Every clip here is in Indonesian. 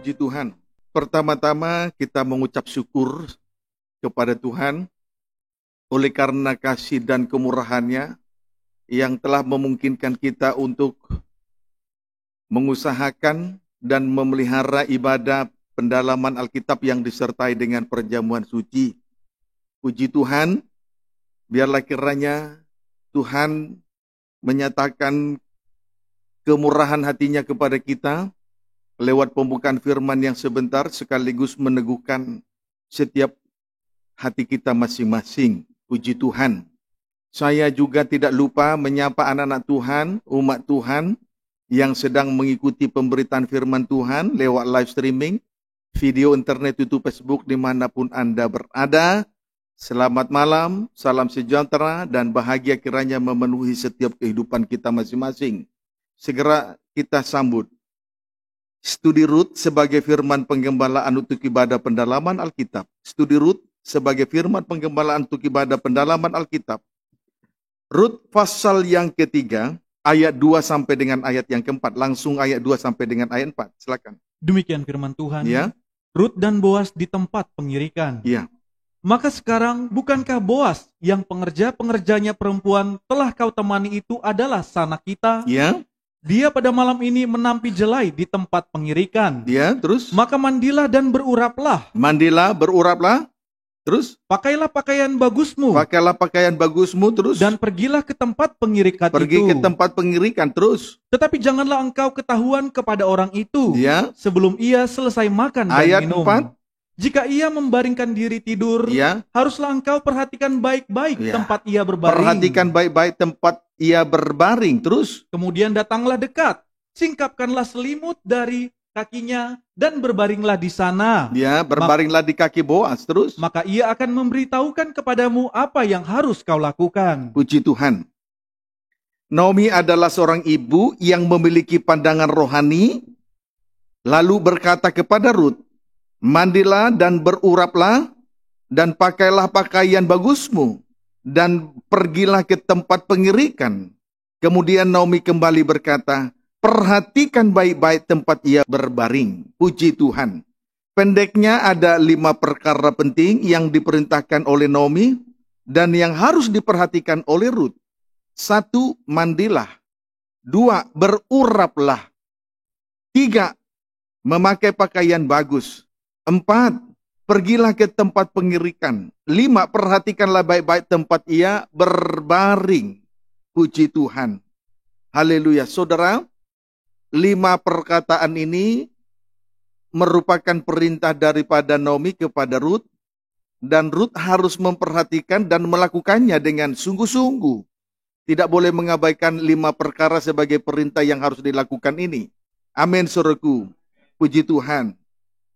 Puji Tuhan. Pertama-tama kita mengucap syukur kepada Tuhan oleh karena kasih dan kemurahan-Nya yang telah memungkinkan kita untuk mengusahakan dan memelihara ibadah pendalaman Alkitab yang disertai dengan perjamuan suci. Puji Tuhan, biarlah kiranya Tuhan menyatakan kemurahan hati-Nya kepada kita lewat pembukaan firman yang sebentar sekaligus meneguhkan setiap hati kita masing-masing. Puji Tuhan. Saya juga tidak lupa menyapa anak-anak Tuhan, umat Tuhan yang sedang mengikuti pemberitaan firman Tuhan lewat live streaming, video internet, YouTube, Facebook, dimanapun Anda berada. Selamat malam, salam sejahtera dan bahagia kiranya memenuhi setiap kehidupan kita masing-masing. Segera kita sambut Studi Rut sebagai firman penggembalaan untuk ibadah pendalaman Alkitab. Studi Rut sebagai firman penggembalaan untuk ibadah pendalaman Alkitab. Rut pasal yang ketiga, ayat 2 sampai dengan ayat yang keempat. Langsung ayat 2 sampai dengan ayat 4. Silakan. Demikian firman Tuhan. Ya. Rut dan Boas di tempat pengirikan. Ya. Maka sekarang bukankah Boas yang pengerja-pengerjanya perempuan telah kau temani itu adalah sanak kita? Ya. Dia pada malam ini menampi jelai di tempat pengirikan. Ya, terus? Maka mandilah dan beruraplah. Mandilah, beruraplah. Terus? Pakailah pakaian bagusmu. Pakailah pakaian bagusmu, terus? Dan pergilah ke tempat pengirikan itu. Pergi ke tempat pengirikan, terus? Tetapi janganlah engkau ketahuan kepada orang itu. Ya. Sebelum ia selesai makan dan Ayat minum. 4. Jika ia membaringkan diri tidur, Ya. haruslah engkau perhatikan baik-baik Ya. tempat ia berbaring. Perhatikan baik-baik tempat ia berbaring, terus? Kemudian datanglah dekat, singkapkanlah selimut dari kakinya dan berbaringlah di sana. Ya, berbaringlah di kaki Boas, terus? Maka ia akan memberitahukan kepadamu apa yang harus kau lakukan. Puji Tuhan. Naomi adalah seorang ibu yang memiliki pandangan rohani, lalu berkata kepada Rut, mandilah dan beruraplah, dan pakailah pakaian bagusmu, dan pergilah ke tempat pengirikan. Kemudian Naomi kembali berkata, perhatikan baik-baik tempat ia berbaring. Puji Tuhan. Pendeknya ada 5 perkara penting yang diperintahkan oleh Naomi, dan yang harus diperhatikan oleh Rut. 1. Mandilah. 2. Beruraplah. 3. Memakai pakaian bagus. 4. Pergilah ke tempat pengirikan. 5. Perhatikanlah baik-baik tempat ia berbaring. Puji Tuhan. Haleluya. Saudara, 5 perkataan ini merupakan perintah daripada Naomi kepada Rut. Dan Rut harus memperhatikan dan melakukannya dengan sungguh-sungguh. Tidak boleh mengabaikan 5 perkara sebagai perintah yang harus dilakukan ini. Amin, saudaraku. Puji Tuhan.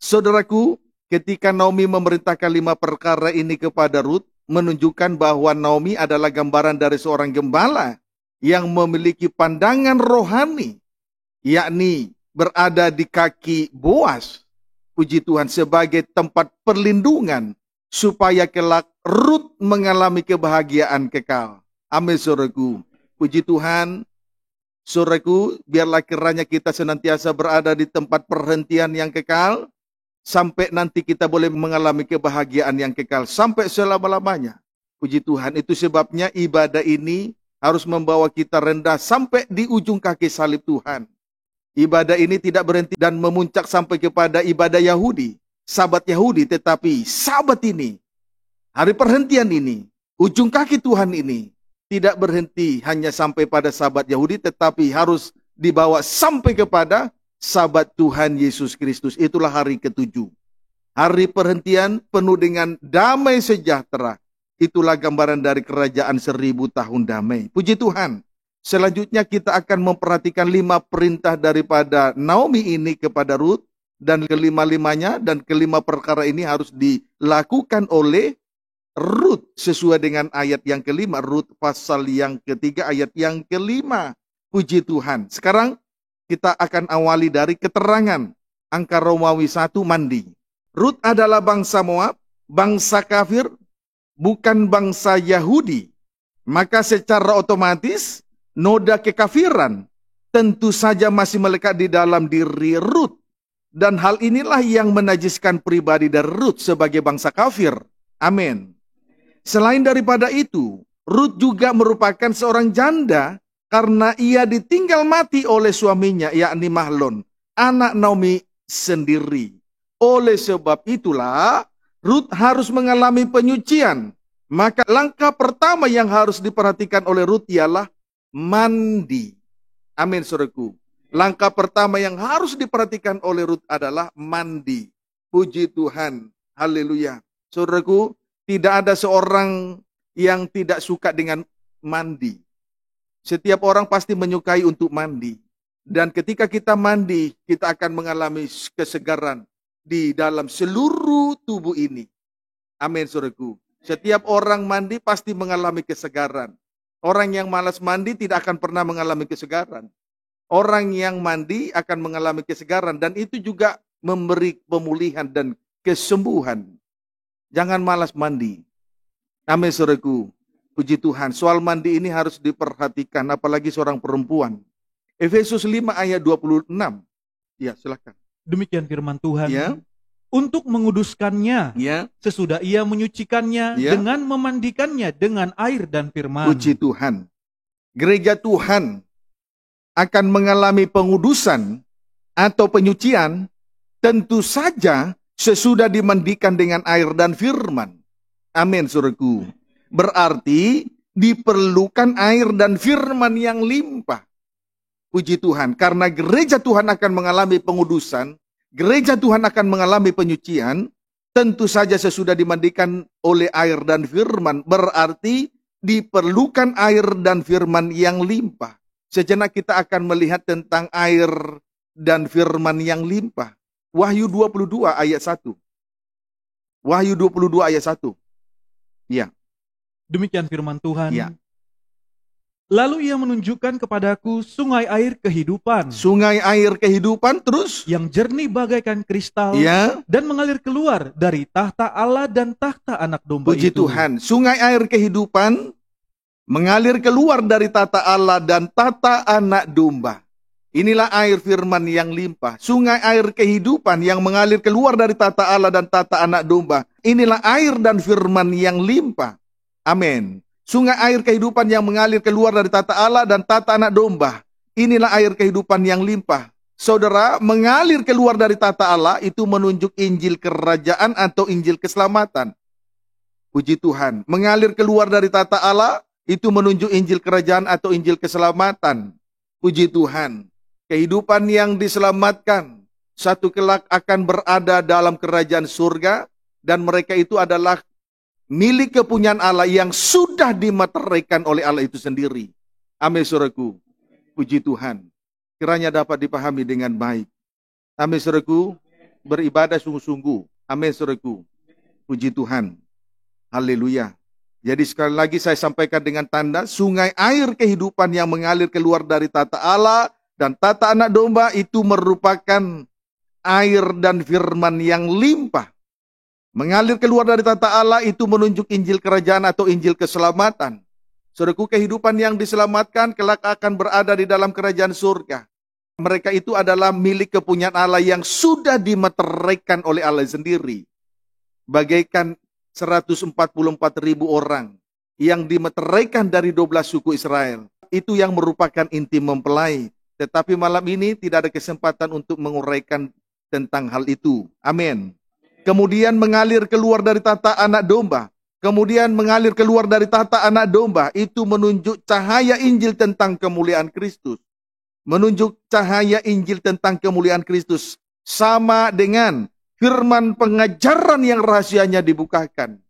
Saudaraku, ketika Naomi memerintahkan 5 perkara ini kepada Rut, menunjukkan bahwa Naomi adalah gambaran dari seorang gembala yang memiliki pandangan rohani, yakni berada di kaki Boas, puji Tuhan, sebagai tempat perlindungan, supaya kelak Rut mengalami kebahagiaan kekal. Amin, saudaraku. Puji Tuhan. Saudaraku, biarlah kiranya kita senantiasa berada di tempat perhentian yang kekal, sampai nanti kita boleh mengalami kebahagiaan yang kekal sampai selama-lamanya. Puji Tuhan, itu sebabnya ibadah ini harus membawa kita rendah sampai di ujung kaki salib Tuhan. Ibadah ini tidak berhenti dan memuncak sampai kepada ibadah Yahudi, sabat Yahudi, tetapi sabat ini, hari perhentian ini, ujung kaki Tuhan ini, tidak berhenti hanya sampai pada sabat Yahudi, tetapi harus dibawa sampai kepada sabat Tuhan Yesus Kristus. Itulah hari ke-7. Hari perhentian penuh dengan damai sejahtera. Itulah gambaran dari kerajaan 1000 tahun damai. Puji Tuhan. Selanjutnya kita akan memperhatikan 5 perintah daripada Naomi ini kepada Rut. Dan kelima-limanya dan kelima perkara ini harus dilakukan oleh Rut. Sesuai dengan ayat yang kelima. Rut pasal yang ketiga ayat yang kelima. Puji Tuhan. Sekarang kita akan awali dari keterangan angka Romawi 1, mandi. Rut adalah bangsa Moab, bangsa kafir, bukan bangsa Yahudi. Maka secara otomatis noda kekafiran tentu saja masih melekat di dalam diri Rut. Dan hal inilah yang menajiskan pribadi dari Rut sebagai bangsa kafir. Amin. Selain daripada itu, Rut juga merupakan seorang janda karena ia ditinggal mati oleh suaminya, yakni Mahlon, anak Naomi sendiri. Oleh sebab itulah, Rut harus mengalami penyucian. Maka langkah pertama yang harus diperhatikan oleh Rut ialah mandi. Amin, saudaraku. Langkah pertama yang harus diperhatikan oleh Rut adalah mandi. Puji Tuhan. Haleluya. Saudaraku, tidak ada seorang yang tidak suka dengan mandi. Setiap orang pasti menyukai untuk mandi. Dan ketika kita mandi, kita akan mengalami kesegaran di dalam seluruh tubuh ini. Amin, saudaraku. Setiap orang mandi pasti mengalami kesegaran. Orang yang malas mandi tidak akan pernah mengalami kesegaran. Orang yang mandi akan mengalami kesegaran dan itu juga memberi pemulihan dan kesembuhan. Jangan malas mandi. Amin, saudaraku. Puji Tuhan. Soal mandi ini harus diperhatikan, apalagi seorang perempuan. Efesus 5 ayat 26. Ya, silakan. Demikian firman Tuhan. Ya. Untuk menguduskannya, Ya. sesudah ia menyucikannya Ya. dengan memandikannya dengan air dan firman. Puji Tuhan. Gereja Tuhan akan mengalami pengudusan atau penyucian tentu saja sesudah dimandikan dengan air dan firman. Amin, saudaraku. Berarti diperlukan air dan firman yang limpah. Puji Tuhan, karena gereja Tuhan akan mengalami pengudusan, gereja Tuhan akan mengalami penyucian, tentu saja sesudah dimandikan oleh air dan firman, berarti diperlukan air dan firman yang limpah. Sejenak kita akan melihat tentang air dan firman yang limpah. Wahyu 22 ayat 1. Wahyu 22 ayat 1. Ya. Demikian firman Tuhan. Ya. Lalu ia menunjukkan kepadaku sungai air kehidupan. Sungai air kehidupan terus. Yang jernih bagaikan kristal. Ya. Dan mengalir keluar dari tahta Allah dan tahta anak domba Puji itu. Tuhan. Sungai air kehidupan mengalir keluar dari tata Allah dan tata anak domba. Inilah air firman yang limpah. Sungai air kehidupan yang mengalir keluar dari tata Allah dan tata anak domba. Inilah air dan firman yang limpah. Amin. Sungai air kehidupan yang mengalir keluar dari tata Allah dan tata anak domba. Inilah air kehidupan yang limpah. Saudara, mengalir keluar dari tata Allah itu menunjuk Injil kerajaan atau Injil keselamatan. Puji Tuhan. Mengalir keluar dari tata Allah itu menunjuk Injil kerajaan atau Injil keselamatan. Puji Tuhan. Kehidupan yang diselamatkan satu kelak akan berada dalam kerajaan surga dan mereka itu adalah milik kepunyaan Allah yang sudah dimateraikan oleh Allah itu sendiri. Amin, saudaraku. Puji Tuhan. Kiranya dapat dipahami dengan baik. Amin, saudaraku. Beribadah sungguh-sungguh. Amin, saudaraku. Puji Tuhan. Haleluya. Jadi sekali lagi saya sampaikan dengan tanda sungai air kehidupan yang mengalir keluar dari tata Allah dan tata anak domba itu merupakan air dan firman yang limpah. Mengalir keluar dari tata Allah itu menunjuk Injil kerajaan atau Injil keselamatan. Saudaraku, kehidupan yang diselamatkan kelak akan berada di dalam kerajaan surga. Mereka itu adalah milik kepunyaan Allah yang sudah dimeteraikan oleh Allah sendiri. Bagaikan 144.000 orang yang dimeteraikan dari 12 suku Israel. Itu yang merupakan inti mempelai. Tetapi malam ini tidak ada kesempatan untuk menguraikan tentang hal itu. Amin. Kemudian mengalir keluar dari tata anak domba. Kemudian mengalir keluar dari tata anak domba. Itu menunjuk cahaya Injil tentang kemuliaan Kristus. Menunjuk cahaya Injil tentang kemuliaan Kristus. Sama dengan firman pengajaran yang rahasianya dibukakan.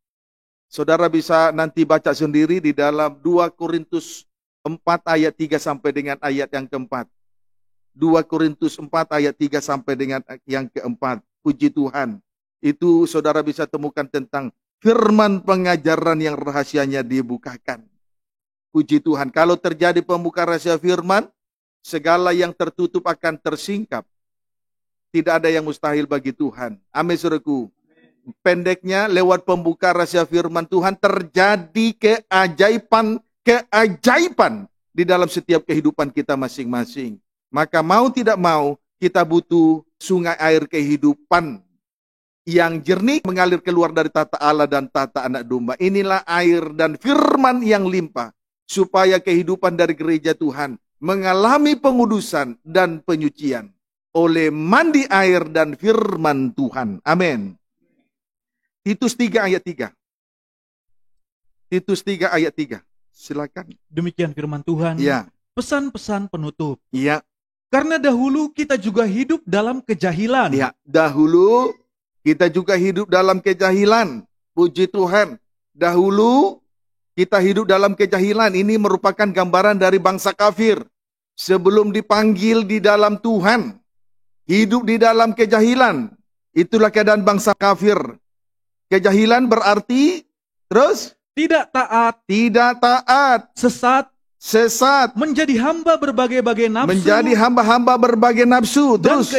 Saudara bisa nanti baca sendiri di dalam 2 Korintus 4 ayat 3 sampai dengan ayat yang keempat. 2 Korintus 4 ayat 3 sampai dengan yang keempat. Puji Tuhan. Itu saudara bisa temukan tentang firman pengajaran yang rahasianya dibukakan. Puji Tuhan. Kalau terjadi pembuka rahasia firman, segala yang tertutup akan tersingkap. Tidak ada yang mustahil bagi Tuhan. Amin, saudaraku. Pendeknya, lewat pembuka rahasia firman Tuhan, terjadi keajaiban di dalam setiap kehidupan kita masing-masing. Maka mau tidak mau, kita butuh sungai air kehidupan yang jernih mengalir keluar dari tata Allah dan tata anak domba. Inilah air dan firman yang limpah, supaya kehidupan dari gereja Tuhan mengalami pengudusan dan penyucian oleh mandi air dan firman Tuhan. Amin. Titus 3 ayat 3. Titus 3 ayat 3. Silakan. Demikian firman Tuhan. Ya. Pesan-pesan penutup. Ya. Karena dahulu kita juga hidup dalam kejahilan. Ya, dahulu kita juga hidup dalam kejahilan. Puji Tuhan. Dahulu kita hidup dalam kejahilan. Ini merupakan gambaran dari bangsa kafir. Sebelum dipanggil di dalam Tuhan, hidup di dalam kejahilan. Itulah keadaan bangsa kafir. Kejahilan berarti terus Tidak taat, tidak taat, sesat, menjadi hamba berbagai-bagai nafsu, menjadi hamba-hamba berbagai nafsu, terus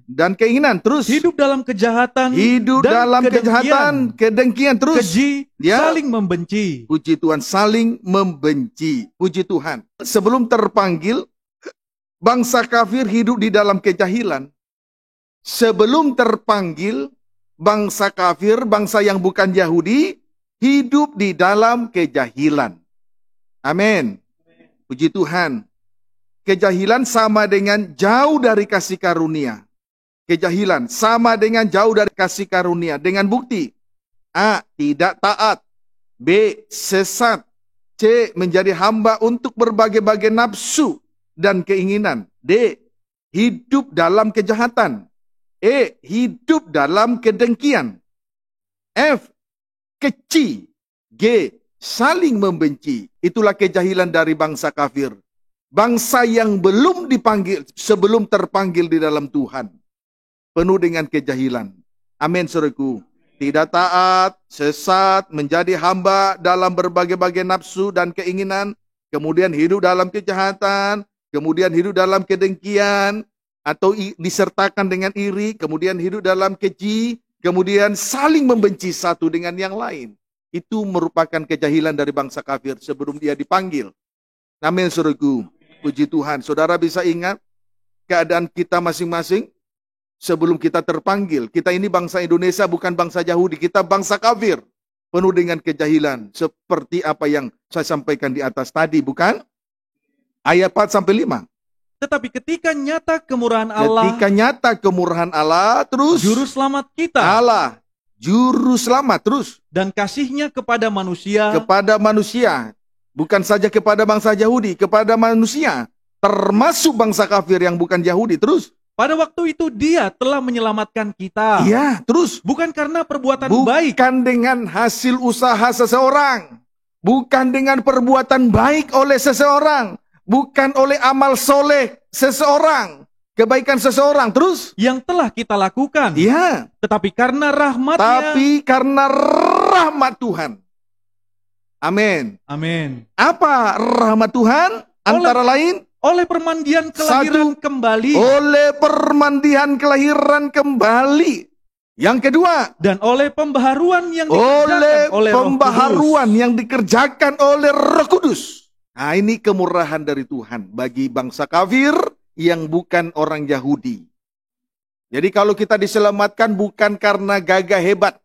dan keinginan, terus hidup dalam kejahatan, hidup dan dalam kedengkian, kedengkian, terus keji, ya. saling membenci. Puji Tuhan, saling membenci. Puji Tuhan. Sebelum terpanggil, bangsa kafir hidup di dalam kejahilan. Sebelum terpanggil, bangsa kafir, bangsa yang bukan Yahudi, hidup di dalam kejahilan. Amin. Puji Tuhan. Kejahilan sama dengan jauh dari kasih karunia. Kejahilan sama dengan jauh dari kasih karunia. Dengan bukti. A. Tidak taat. B. Sesat. C. Menjadi hamba untuk berbagai-bagai nafsu dan keinginan. D. Hidup dalam kejahatan. E. Hidup dalam kedengkian. F. Keci. G. Saling membenci. Itulah kejahilan dari bangsa kafir. Bangsa yang belum dipanggil, sebelum terpanggil di dalam Tuhan. Penuh dengan kejahilan. Amin, saudaraku. Tidak taat, sesat, menjadi hamba dalam berbagai-bagai nafsu dan keinginan. Kemudian hidup dalam kejahatan. Kemudian hidup dalam kedengkian. Atau disertakan dengan iri. Kemudian hidup dalam keji. Kemudian saling membenci satu dengan yang lain. Itu merupakan kejahilan dari bangsa kafir sebelum dia dipanggil. Amin, saudaraku. Puji Tuhan. Saudara bisa ingat keadaan kita masing-masing sebelum kita terpanggil. Kita ini bangsa Indonesia, bukan bangsa Yahudi. Kita bangsa kafir. Penuh dengan kejahilan. Seperti apa yang saya sampaikan di atas tadi, bukan? Ayat 4-5. Tetapi ketika nyata kemurahan Allah, terus juru selamat kita, Allah, juru selamat, terus dan kasihnya kepada manusia, bukan saja kepada bangsa Yahudi, kepada manusia, termasuk bangsa kafir yang bukan Yahudi, terus pada waktu itu dia telah menyelamatkan kita. Iya, terus bukan karena perbuatan baik, bukan dengan hasil usaha seseorang, bukan dengan perbuatan baik oleh seseorang, bukan oleh amal soleh seseorang, kebaikan seseorang, terus yang telah kita lakukan. Iya. Tetapi karena rahmatnya. Rahmat Tuhan. Amin. Amin. Apa rahmat Tuhan? Antara lain oleh permandian kelahiran kembali. Oleh permandian kelahiran kembali. Yang kedua, dan oleh pembaharuan yang dikerjakan oleh Roh Kudus. Nah, ini kemurahan dari Tuhan bagi bangsa kafir yang bukan orang Yahudi. Jadi kalau kita diselamatkan bukan karena gagah hebat,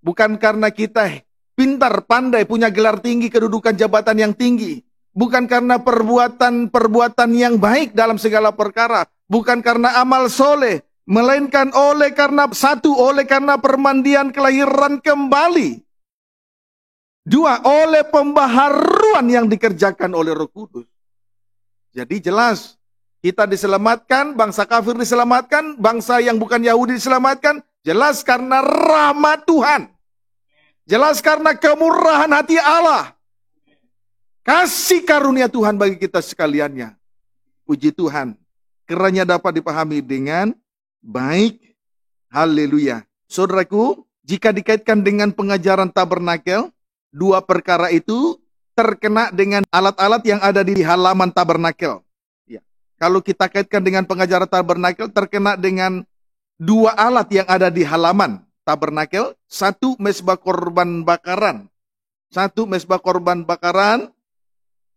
bukan karena kita pintar, pandai, punya gelar tinggi, kedudukan jabatan yang tinggi, bukan karena perbuatan yang baik dalam segala perkara, bukan karena amal soleh, melainkan oleh karena permandian kelahiran kembali. Dua, oleh pembaharuan yang dikerjakan oleh Roh Kudus. Jadi jelas, kita diselamatkan, bangsa kafir diselamatkan, bangsa yang bukan Yahudi diselamatkan, jelas karena rahmat Tuhan. Jelas karena kemurahan hati Allah. Kasih karunia Tuhan bagi kita sekaliannya. Puji Tuhan. Kiranya dapat dipahami dengan baik. Haleluya. Saudaraku, jika dikaitkan dengan pengajaran tabernakel, dua perkara itu terkena dengan alat-alat yang ada di halaman tabernakel. Ya. Kalau kita kaitkan dengan pengajaran tabernakel, terkena dengan dua alat yang ada di halaman tabernakel. Satu, mezbah korban bakaran.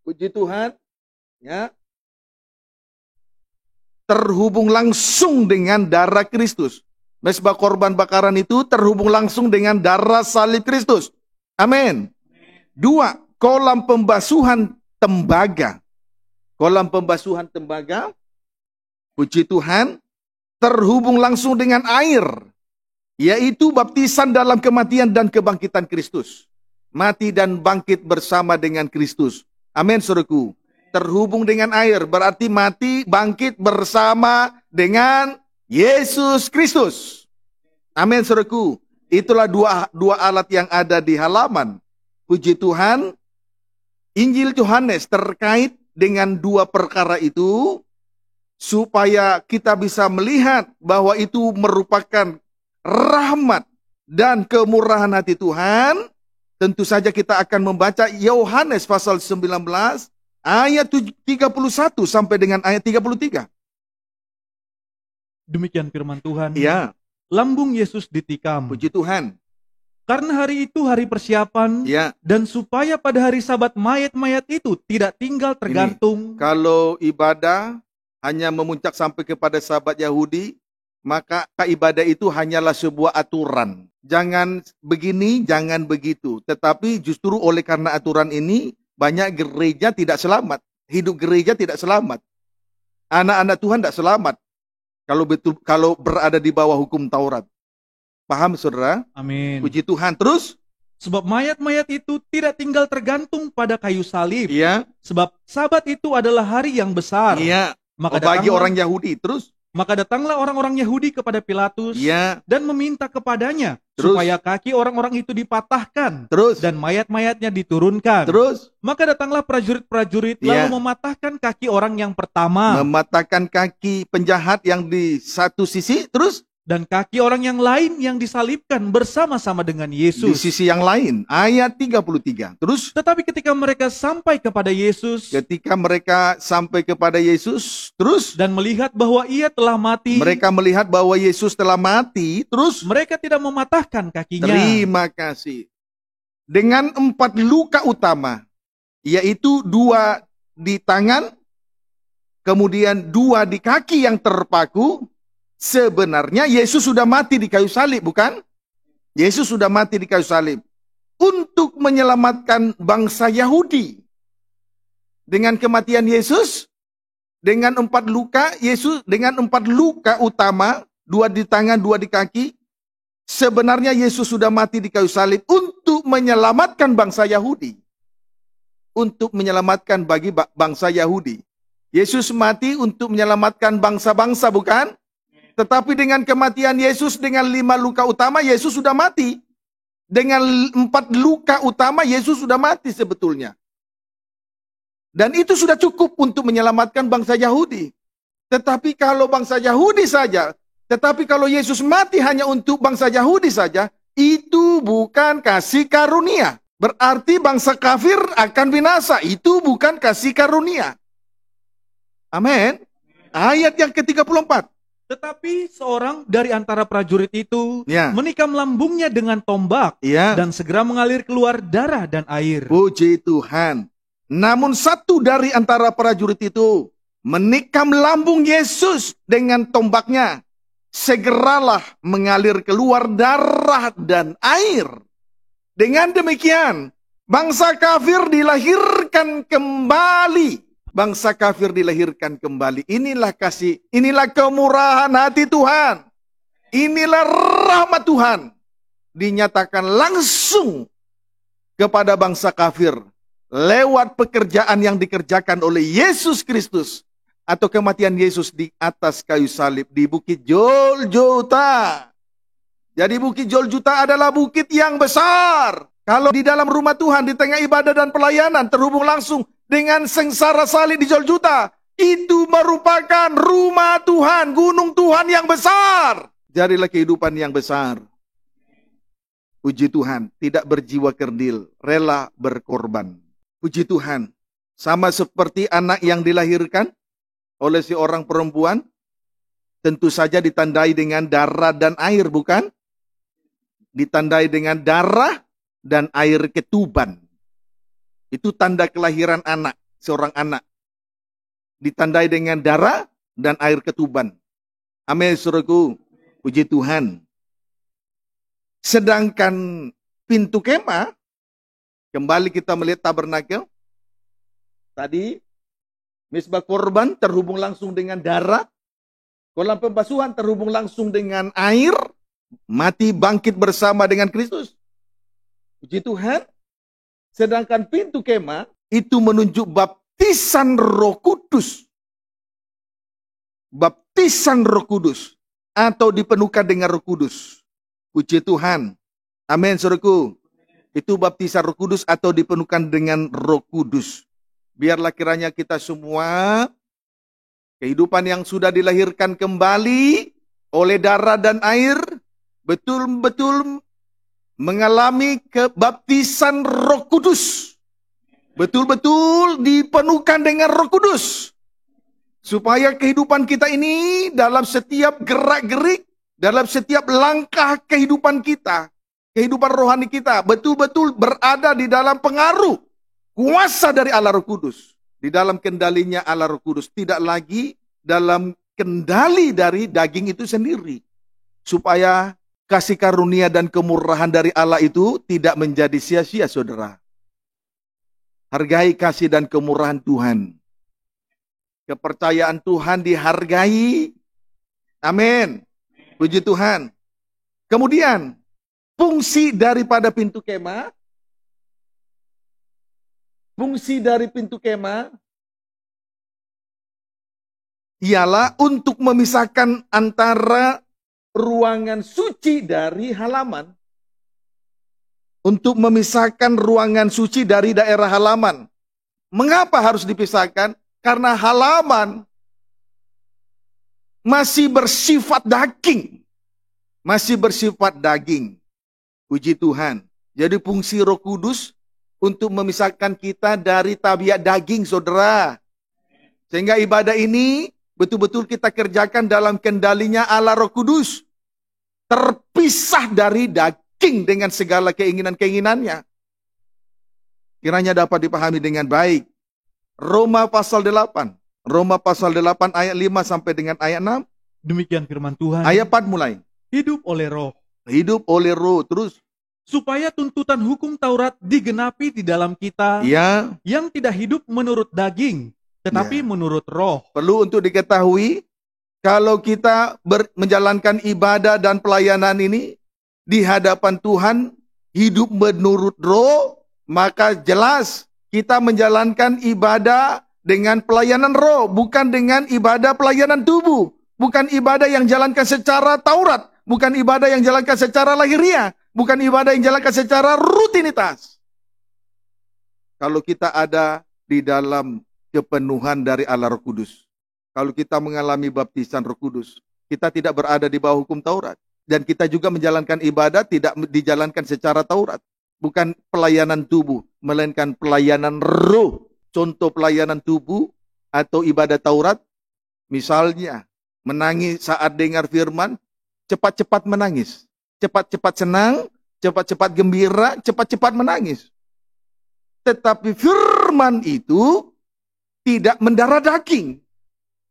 Puji Tuhan. Ya. terhubung langsung dengan darah Kristus. Mezbah korban bakaran itu terhubung langsung dengan darah salib Kristus. Amin. 2, kolam pembasuhan tembaga. Kolam pembasuhan tembaga, puji Tuhan, terhubung langsung dengan air, yaitu baptisan dalam kematian dan kebangkitan Kristus. Mati dan bangkit bersama dengan Kristus. Amin, saudaraku. Terhubung dengan air, berarti mati, bangkit bersama dengan Yesus Kristus. Amin, saudaraku. Itulah dua alat yang ada di halaman. Puji Tuhan, Injil Yohanes terkait dengan dua perkara itu, supaya kita bisa melihat bahwa itu merupakan rahmat dan kemurahan hati Tuhan. Tentu saja kita akan membaca Yohanes pasal 19 ayat 31 sampai dengan ayat 33. Demikian firman Tuhan. Ya, Lambung Yesus ditikam. puji Tuhan. Karena hari itu hari persiapan, Ya, dan supaya pada hari Sabat mayat-mayat itu tidak tinggal tergantung. kalau ibadah hanya memuncak sampai kepada Sabat Yahudi, maka ibadah itu hanyalah sebuah aturan. Jangan begini, jangan begitu. Tetapi justru oleh karena aturan ini, banyak gereja tidak selamat. Hidup gereja tidak selamat. Anak-anak Tuhan tidak selamat kalau berada di bawah hukum Taurat. Paham, saudara? Amin. Puji Tuhan. Terus? Sebab mayat-mayat itu tidak tinggal tergantung pada kayu salib. Iya. Sebab Sabat itu adalah hari yang besar. Iya. Maka Bagi datanglah- orang Yahudi. Terus? Maka datanglah orang-orang Yahudi kepada Pilatus Iya. dan meminta kepadanya Terus? supaya kaki orang-orang itu dipatahkan Terus? dan mayat-mayatnya diturunkan. Terus? Maka datanglah prajurit-prajurit Iya. lalu mematahkan kaki orang yang pertama Mematahkan kaki penjahat yang di satu sisi. Terus? dan kaki orang yang lain yang disalibkan bersama-sama dengan Di Yesus. sisi yang lain. Ayat 33. Terus? Tetapi ketika mereka sampai kepada Yesus Ketika mereka sampai kepada Yesus. Terus? dan melihat bahwa ia telah mati, Mereka melihat bahwa Yesus telah mati. Terus? mereka tidak mematahkan kakinya. Terima kasih. Dengan 4 luka utama, yaitu 2 di tangan, kemudian 2 di kaki yang terpaku. Sebenarnya Yesus sudah mati di kayu salib, bukan? Yesus sudah mati di kayu salib untuk menyelamatkan bangsa Yahudi. Dengan kematian Yesus, dengan 4 luka, Yesus dengan 4 luka utama, 2 di tangan, 2 di kaki, sebenarnya Yesus sudah mati di kayu salib untuk menyelamatkan bangsa Yahudi. Untuk menyelamatkan bagi bangsa Yahudi. Yesus mati untuk menyelamatkan bangsa-bangsa, bukan? Tetapi dengan kematian Yesus, dengan 5 luka utama, Yesus sudah mati. Dengan 4 luka utama, Yesus sudah mati sebetulnya. Dan itu sudah cukup untuk menyelamatkan bangsa Yahudi. Tetapi kalau bangsa Yahudi saja, tetapi kalau Yesus mati hanya untuk bangsa Yahudi saja, itu bukan kasih karunia. Berarti bangsa kafir akan binasa. Itu bukan kasih karunia. Amin. Ayat yang ke-34. Tetapi seorang dari antara prajurit itu Ya. menikam lambungnya dengan tombak Ya. dan segera mengalir keluar darah dan air. Puji Tuhan. Namun satu dari antara prajurit itu menikam lambung Yesus dengan tombaknya. Segeralah mengalir keluar darah dan air. Dengan demikian, bangsa kafir dilahirkan kembali. Bangsa kafir dilahirkan kembali. Inilah kasih, inilah kemurahan hati Tuhan. Inilah rahmat Tuhan. Dinyatakan langsung kepada bangsa kafir lewat pekerjaan yang dikerjakan oleh Yesus Kristus atau kematian Yesus di atas kayu salib di Bukit Golgota. Jadi Bukit Golgota adalah bukit yang besar. Kalau di dalam rumah Tuhan, di tengah ibadah dan pelayanan, terhubung langsung dengan sengsara salib di Golgota, itu merupakan rumah Tuhan, gunung Tuhan yang besar. Jadilah kehidupan yang besar. Puji Tuhan, tidak berjiwa kerdil, rela berkorban. Puji Tuhan, sama seperti anak yang dilahirkan oleh seorang perempuan, tentu saja ditandai dengan darah dan air, bukan? Ditandai dengan darah dan air ketuban. Itu tanda kelahiran anak, seorang anak. Ditandai dengan darah dan air ketuban. Amin, saudaraku. Puji Tuhan. Sedangkan pintu kemah, kembali kita melihat tabernakel. Tadi, misbah korban terhubung langsung dengan darah. Kolam pembasuhan terhubung langsung dengan air. Mati bangkit bersama dengan Kristus. Puji Tuhan. Sedangkan pintu kemah itu menunjuk baptisan Roh Kudus. Baptisan Roh Kudus atau dipenuhkan dengan Roh Kudus. Puji Tuhan. Amin, saudaraku. Itu baptisan Roh Kudus atau dipenuhkan dengan Roh Kudus. Biarlah kiranya kita semua kehidupan yang sudah dilahirkan kembali oleh darah dan air betul-betul mengalami kebaptisan Roh Kudus. Betul-betul dipenuhkan dengan Roh Kudus. Supaya kehidupan kita ini dalam setiap gerak-gerik, dalam setiap langkah kehidupan kita, kehidupan rohani kita, betul-betul berada di dalam pengaruh, kuasa dari Allah Roh Kudus. Di dalam kendalinya Allah Roh Kudus. Tidak lagi dalam kendali dari daging itu sendiri. Supaya kasih karunia dan kemurahan dari Allah itu tidak menjadi sia-sia, saudara. Hargai kasih dan kemurahan Tuhan. Kepercayaan Tuhan dihargai. Amin. Puji Tuhan. Kemudian, fungsi daripada pintu kemah. Fungsi dari pintu kemah ialah untuk memisahkan antara ruangan suci dari halaman. Untuk memisahkan ruangan suci dari daerah halaman. Mengapa harus dipisahkan? Karena halaman masih bersifat daging. Masih bersifat daging. Puji Tuhan. Jadi fungsi Roh Kudus untuk memisahkan kita dari tabiat daging, saudara. Sehingga ibadah ini betul-betul kita kerjakan dalam kendalinya Allah Roh Kudus. Terpisah dari daging dengan segala keinginan-keinginannya. Kiranya dapat dipahami dengan baik. Roma pasal 8. Roma pasal 8 ayat 5 sampai dengan ayat 6. Demikian firman Tuhan. Ayat 4 mulai. Hidup oleh roh. Hidup oleh roh. Terus. Supaya tuntutan hukum Taurat digenapi di dalam kita. Ya. Yang tidak hidup menurut daging. Tetapi menurut roh. Perlu untuk diketahui. Kalau kita menjalankan ibadah dan pelayanan ini. Di hadapan Tuhan. Hidup menurut roh. Maka jelas. Kita menjalankan ibadah dengan pelayanan roh, bukan dengan ibadah pelayanan tubuh. Bukan ibadah yang jalankan secara Taurat, bukan ibadah yang jalankan secara lahiriah, bukan ibadah yang jalankan secara rutinitas. Kalau kita ada di dalam kepenuhan dari Allah Roh Kudus, kalau kita mengalami baptisan Roh Kudus, kita tidak berada di bawah hukum Taurat. Dan kita juga menjalankan ibadah tidak dijalankan secara Taurat. Bukan pelayanan tubuh, melainkan pelayanan roh. Contoh pelayanan tubuh atau ibadah Taurat, misalnya menangis saat dengar firman, cepat-cepat menangis. Cepat-cepat senang, cepat-cepat gembira, cepat-cepat menangis. Tetapi firman itu tidak mendarah daging.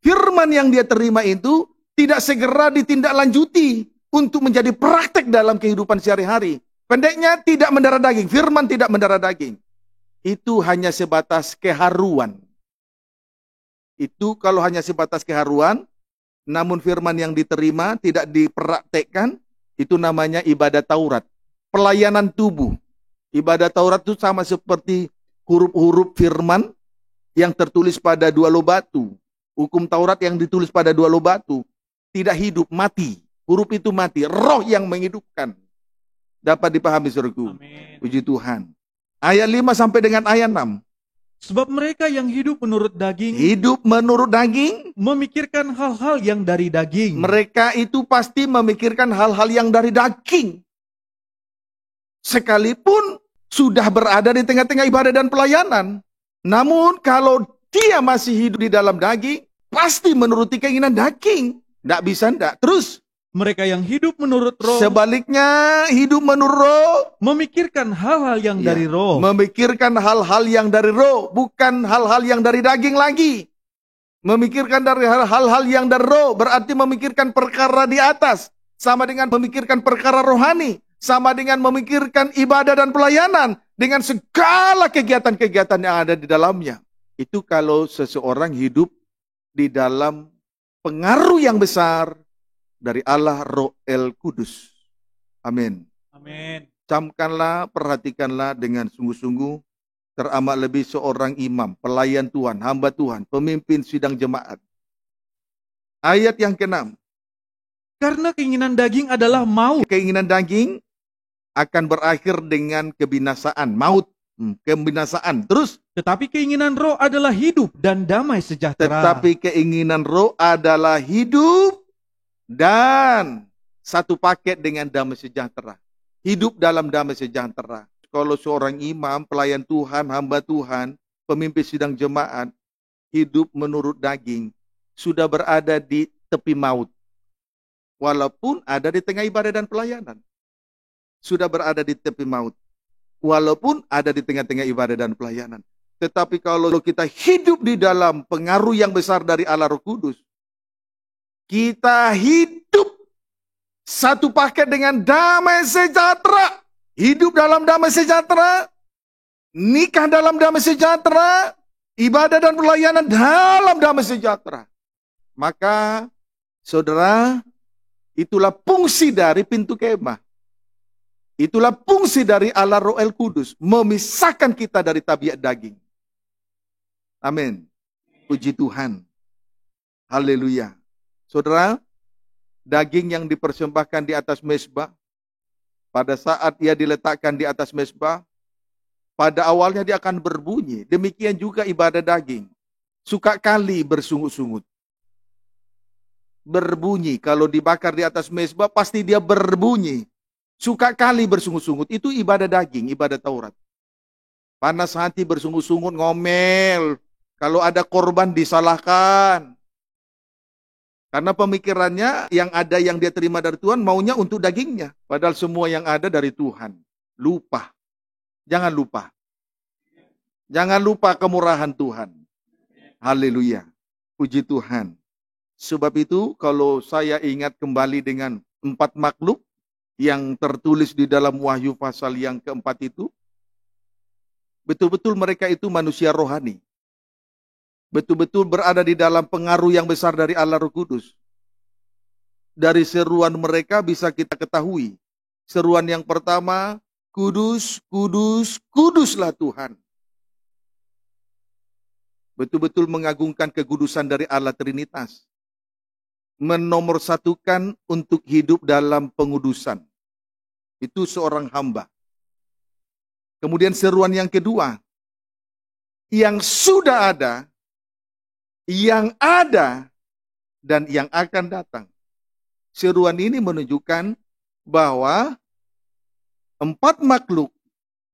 Firman yang dia terima itu tidak segera ditindaklanjuti untuk menjadi praktek dalam kehidupan sehari-hari. Pendeknya tidak mendarah daging, firman tidak mendarah daging. Itu hanya sebatas keharuan. Itu kalau hanya sebatas keharuan, namun firman yang diterima tidak dipraktekkan, itu namanya ibadah Taurat. Pelayanan tubuh. Ibadah Taurat itu sama seperti huruf-huruf firman yang tertulis pada dua loh batu. Hukum Taurat yang ditulis pada dua loh batu. Tidak hidup, mati. Huruf itu mati, roh yang menghidupkan. Dapat dipahami, saudaraku. Puji Tuhan. Ayat 5 sampai dengan ayat 6. Sebab mereka yang hidup menurut daging. Hidup menurut daging. Memikirkan hal-hal yang dari daging. Mereka itu pasti memikirkan hal-hal yang dari daging. Sekalipun sudah berada di tengah-tengah ibadah dan pelayanan. Namun kalau dia masih hidup di dalam daging, pasti menuruti keinginan daging. Tidak bisa, tidak. Terus. Mereka yang hidup menurut roh. Sebaliknya, hidup menurut roh. Memikirkan hal-hal yang dari roh. Memikirkan hal-hal yang dari roh. Bukan hal-hal yang dari daging lagi. Memikirkan dari hal-hal yang dari roh berarti memikirkan perkara di atas. Sama dengan memikirkan perkara rohani. Sama dengan memikirkan ibadah dan pelayanan. Dengan segala kegiatan-kegiatan yang ada di dalamnya. Itu kalau seseorang hidup di dalam pengaruh yang besar dari Allah Roh El Kudus. Amin. Amin. Camkanlah, perhatikanlah dengan sungguh-sungguh, teramat lebih seorang imam, pelayan Tuhan, hamba Tuhan, pemimpin sidang jemaat. Ayat yang ke-6. Karena keinginan daging adalah maut. Keinginan daging akan berakhir dengan kebinasaan, maut, kebinasaan. Terus, Tetapi keinginan roh adalah hidup dan damai sejahtera. tetapi keinginan roh adalah hidup dan satu paket dengan damai sejahtera. Hidup dalam damai sejahtera. Kalau seorang imam, pelayan Tuhan, hamba Tuhan, pemimpin sidang jemaat, hidup menurut daging, sudah berada di tepi maut. Walaupun ada di tengah ibadah dan pelayanan. Sudah berada di tepi maut. Walaupun ada di tengah-tengah ibadah dan pelayanan. Tetapi kalau kita hidup di dalam pengaruh yang besar dari Allah Roh Kudus, kita hidup satu paket dengan damai sejahtera. Hidup dalam damai sejahtera. Nikah dalam damai sejahtera. Ibadah dan pelayanan dalam damai sejahtera. Maka, saudara, itulah fungsi dari pintu kemah. Itulah fungsi dari Allah Roh El Kudus. Memisahkan kita dari tabiat daging. Amin. Puji Tuhan. Haleluya. Saudara, daging yang dipersembahkan di atas mezbah, pada saat dia diletakkan di atas mezbah, pada awalnya dia akan berbunyi. Demikian juga ibadah daging. Suka kali bersungut-sungut. Berbunyi. Kalau dibakar di atas mezbah, pasti dia berbunyi. Suka kali bersungut-sungut. Itu ibadah daging, ibadah Taurat. Panas hati bersungut-sungut, ngomel. Kalau ada korban disalahkan. Karena pemikirannya yang ada yang dia terima dari Tuhan maunya untuk dagingnya. Padahal semua yang ada dari Tuhan. Lupa. Jangan lupa. Jangan lupa kemurahan Tuhan. Haleluya. Puji Tuhan. Sebab itu kalau saya ingat kembali dengan 4 makhluk yang tertulis di dalam Wahyu pasal yang keempat itu. Betul-betul mereka itu manusia rohani. Betul-betul berada di dalam pengaruh yang besar dari Allah Roh Kudus. Dari seruan mereka bisa kita ketahui. Seruan yang pertama, kudus, kudus, kuduslah Tuhan. Betul-betul mengagungkan kekudusan dari Allah Trinitas. Menomorsatukan untuk hidup dalam pengudusan. Itu seorang hamba. Kemudian seruan yang kedua, yang sudah ada, yang ada, dan yang akan datang. Seruan ini menunjukkan bahwa 4 makhluk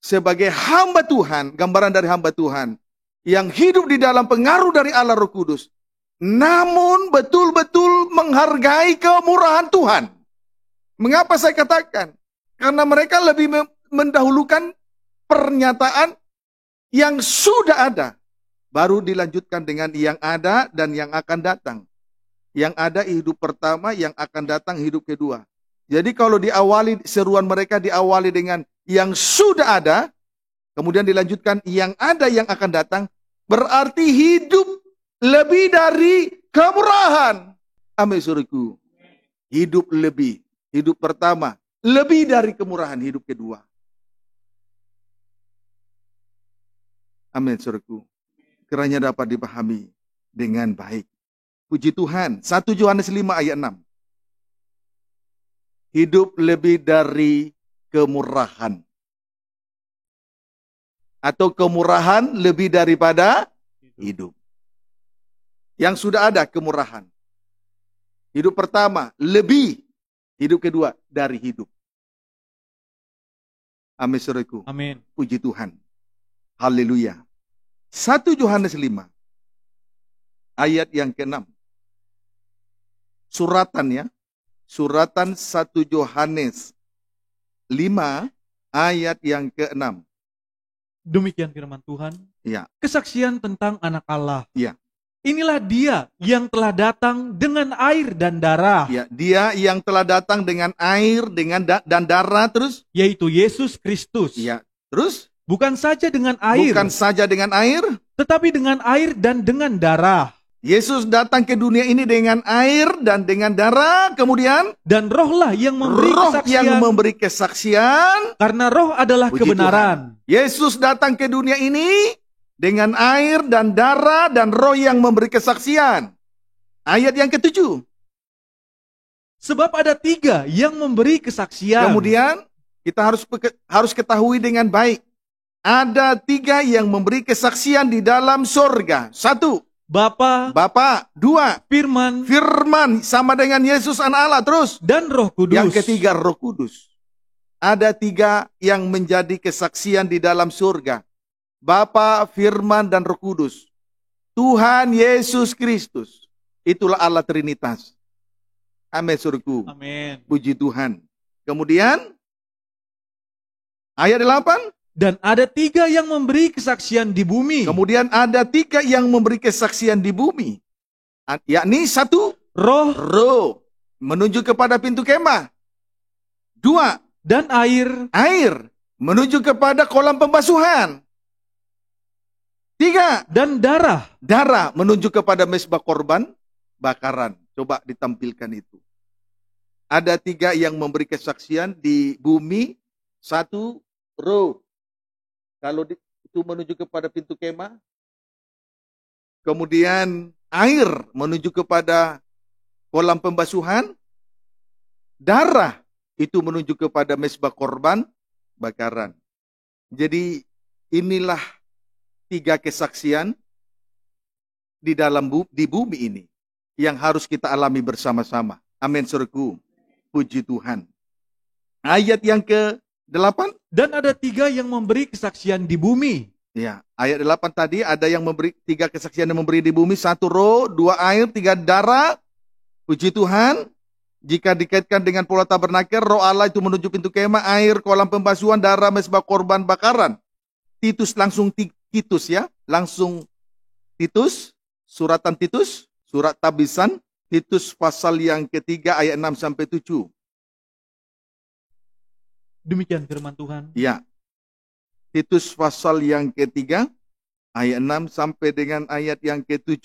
sebagai hamba Tuhan, gambaran dari hamba Tuhan, yang hidup di dalam pengaruh dari Allah Roh Kudus, namun betul-betul menghargai kemurahan Tuhan. Mengapa saya katakan? Karena mereka lebih mendahulukan pernyataan yang sudah ada. Baru dilanjutkan dengan yang ada dan yang akan datang. Yang ada hidup pertama, yang akan datang hidup kedua. Jadi kalau diawali, seruan mereka diawali dengan yang sudah ada, kemudian dilanjutkan yang ada yang akan datang, berarti hidup lebih dari kemurahan. Amin, saudaraku. Hidup lebih. Hidup pertama, lebih dari kemurahan hidup kedua. Amin, saudaraku. Kiranya dapat dipahami dengan baik. Puji Tuhan. 1 Yohanes 5 ayat 6. Hidup lebih dari kemurahan. Atau kemurahan lebih daripada hidup. Yang sudah ada kemurahan. Hidup pertama lebih. Hidup kedua dari hidup. Amin, saudaraku. Amin. Puji Tuhan. Haleluya. 1 Yohanes 5 ayat yang ke-6. Suratan ya. Suratan 1 Yohanes 5 ayat yang ke-6. Demikian firman Tuhan. Ya. Kesaksian tentang anak Allah. Ya. Inilah dia yang telah datang dengan air dan darah, Ya, dia yang telah datang dengan air dan darah terus. yaitu Yesus Kristus. Ya, terus Bukan saja dengan air, bukan saja dengan air. tetapi dengan air dan dengan darah. Yesus datang ke dunia ini dengan air dan dengan darah. Kemudian Dan rohlah yang memberi roh kesaksian, yang memberi kesaksian. karena roh adalah Puji kebenaran. Yesus datang ke dunia ini dengan air dan darah dan roh yang memberi kesaksian. Ayat yang ke-7. Sebab ada 3 yang memberi kesaksian. Kemudian kita harus ketahui dengan baik. Ada 3 yang memberi kesaksian di dalam surga. 1, Bapa, Bapa. 2, Firman, Firman sama dengan Yesus anak Allah. Terus dan Roh Kudus. yang ketiga Roh Kudus. Ada 3 yang menjadi kesaksian di dalam surga. Bapa, Firman, dan Roh Kudus. Tuhan Yesus Kristus. Itulah Allah Trinitas. Amin, surku. Amin. Puji Tuhan. Kemudian ayat 8. Dan ada 3 yang memberi kesaksian di bumi. Kemudian ada 3 yang memberi kesaksian di bumi. Yakni 1, Roh roh menuju kepada pintu kemah. 2, dan air. air menuju kepada kolam pembasuhan. 3, Dan darah. darah menuju kepada mezbah korban bakaran. Coba ditampilkan itu. Ada 3 yang memberi kesaksian di bumi. 1, roh. Kalau itu menuju kepada pintu kemah. Kemudian air menuju kepada kolam pembasuhan. Darah itu menuju kepada mezbah korban bakaran. Jadi inilah 3 kesaksian di bumi ini yang harus kita alami bersama-sama. Amin, saudaraku. Puji Tuhan. Ayat yang ke-8. Dan ada 3 yang memberi kesaksian di bumi. Ya, ayat 8 tadi ada yang memberi 3 kesaksian yang memberi di bumi. 1 roh, 2 air, 3 darah. Puji Tuhan. Jika dikaitkan dengan pola tabernakel, roh Allah itu menuju pintu kemah, air, kolam pembasuhan, darah, mezbah korban bakaran. Titus ya, langsung Titus, suratan Titus, surat tabisan, Titus pasal yang ketiga ayat 6 sampai 7. Demikian firman Tuhan. Ya. Titus pasal yang ketiga ayat 6 sampai dengan ayat yang ke-7.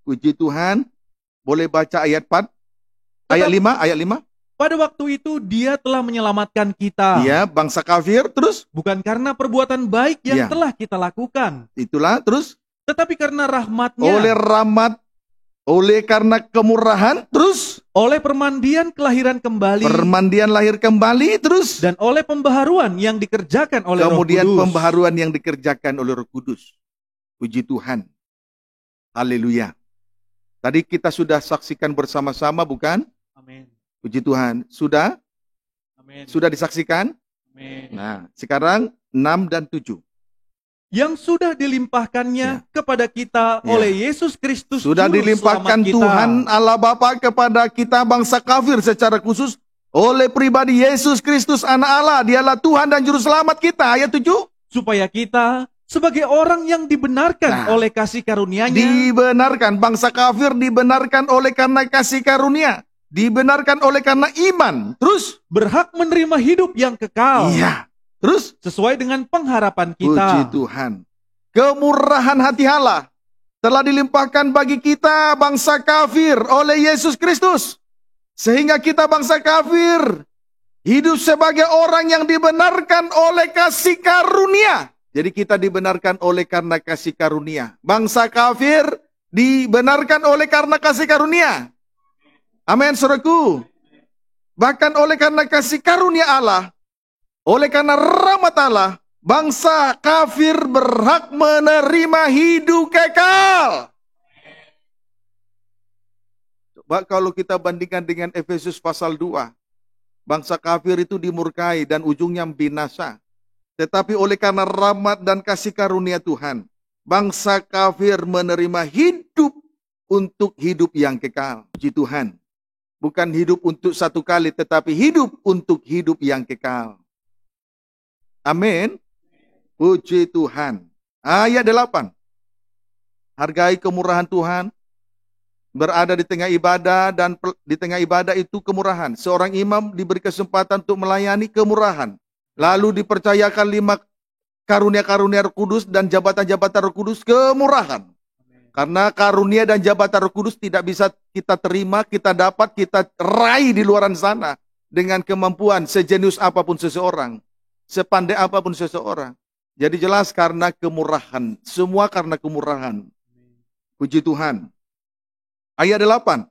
Puji Tuhan. Boleh baca ayat 4? Ayat 5. Pada waktu itu dia telah menyelamatkan kita. Ya, bangsa kafir terus. Bukan karena perbuatan baik yang Ya. telah kita lakukan, Itulah terus. tetapi karena rahmat-Nya, Oleh rahmat, oleh karena kemurahan terus. oleh permandian kelahiran kembali, Permandian lahir kembali terus. dan oleh pembaharuan yang dikerjakan oleh Kemudian Roh Kudus. pembaharuan yang dikerjakan oleh Roh Kudus. Puji Tuhan. Haleluya. Tadi kita sudah saksikan bersama-sama, bukan? Amin. Puji Tuhan. Sudah? Amin. Sudah disaksikan? Amin. Nah, sekarang 6 dan 7. Yang sudah dilimpahkannya kepada kita Ya. oleh Yesus Kristus, Sudah Juru dilimpahkan Selamat kita. Tuhan Allah Bapa kepada kita bangsa kafir secara khusus oleh pribadi Yesus Kristus anak Allah. Dialah Tuhan dan Juru Selamat kita. Ayat 7. supaya kita sebagai orang yang dibenarkan Nah. oleh kasih karunia-Nya, Dibenarkan. Bangsa kafir dibenarkan oleh karena kasih karunia. Dibenarkan oleh karena iman. Terus? berhak menerima hidup yang kekal, Iya. Terus? sesuai dengan pengharapan Puji kita. Tuhan. Kemurahan hati Allah telah dilimpahkan bagi kita bangsa kafir oleh Yesus Kristus. Sehingga kita bangsa kafir hidup sebagai orang yang dibenarkan oleh kasih karunia. Jadi kita dibenarkan oleh karena kasih karunia. Bangsa kafir dibenarkan oleh karena kasih karunia. Amin, saudaraku. Bahkan oleh karena kasih karunia Allah, oleh karena rahmat Allah, bangsa kafir berhak menerima hidup kekal. Coba kalau kita bandingkan dengan Efesus pasal 2. Bangsa kafir itu dimurkai dan ujungnya binasa. Tetapi oleh karena rahmat dan kasih karunia Tuhan, bangsa kafir menerima hidup untuk hidup yang kekal. Puji Tuhan. Bukan hidup untuk satu kali, tetapi hidup untuk hidup yang kekal. Amin. Puji Tuhan. Ayat 8. Hargai kemurahan Tuhan. Berada di tengah ibadah, dan di tengah ibadah itu kemurahan. Seorang imam diberi kesempatan untuk melayani, kemurahan. Lalu dipercayakan 5 karunia-karunia Roh Kudus dan jabatan-jabatan Roh Kudus, kemurahan. Karena karunia dan jabatan Roh Kudus tidak bisa kita terima, kita dapat, kita raih di luaran sana dengan kemampuan sejenius apapun seseorang, sepandai apapun seseorang. Jadi jelas karena kemurahan, semua karena kemurahan. Puji Tuhan. Ayat 8.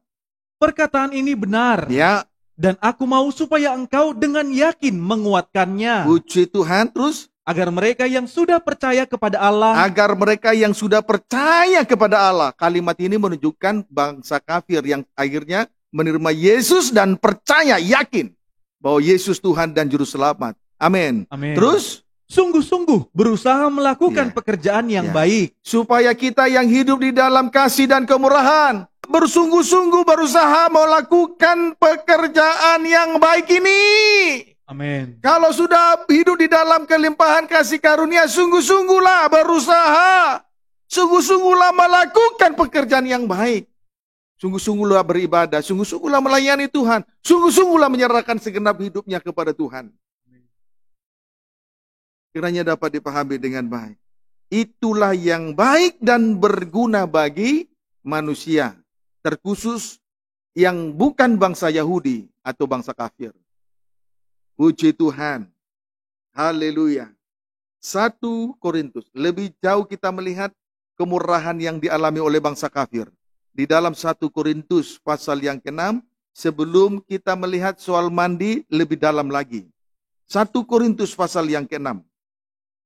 Perkataan ini benar. Ya. Dan aku mau supaya engkau dengan yakin menguatkannya. Puji Tuhan. Terus? Agar mereka yang sudah percaya kepada Allah. Agar mereka yang sudah percaya kepada Allah. Kalimat ini menunjukkan bangsa kafir yang akhirnya menerima Yesus dan percaya, yakin bahwa Yesus Tuhan dan Juru Selamat. Amin. Amin. Terus? Sungguh-sungguh berusaha melakukan pekerjaan yang baik. Supaya kita yang hidup di dalam kasih dan kemurahan, bersungguh-sungguh berusaha melakukan pekerjaan yang baik ini. Amin. Kalau sudah hidup di dalam kelimpahan kasih karunia, sungguh-sungguhlah berusaha. Sungguh-sungguhlah melakukan pekerjaan yang baik. Sungguh-sungguhlah beribadah. Sungguh-sungguhlah melayani Tuhan. Sungguh-sungguhlah menyerahkan segenap hidupnya kepada Tuhan. Kiranya dapat dipahami dengan baik. Itulah yang baik dan berguna bagi manusia. Terkhusus yang bukan bangsa Yahudi atau bangsa kafir. Puji Tuhan. Haleluya. 1 Korintus. Lebih jauh kita melihat kemurahan yang dialami oleh bangsa kafir. Di dalam 1 Korintus pasal yang ke-6. Sebelum kita melihat soal mandi lebih dalam lagi. 1 Korintus pasal yang ke-6.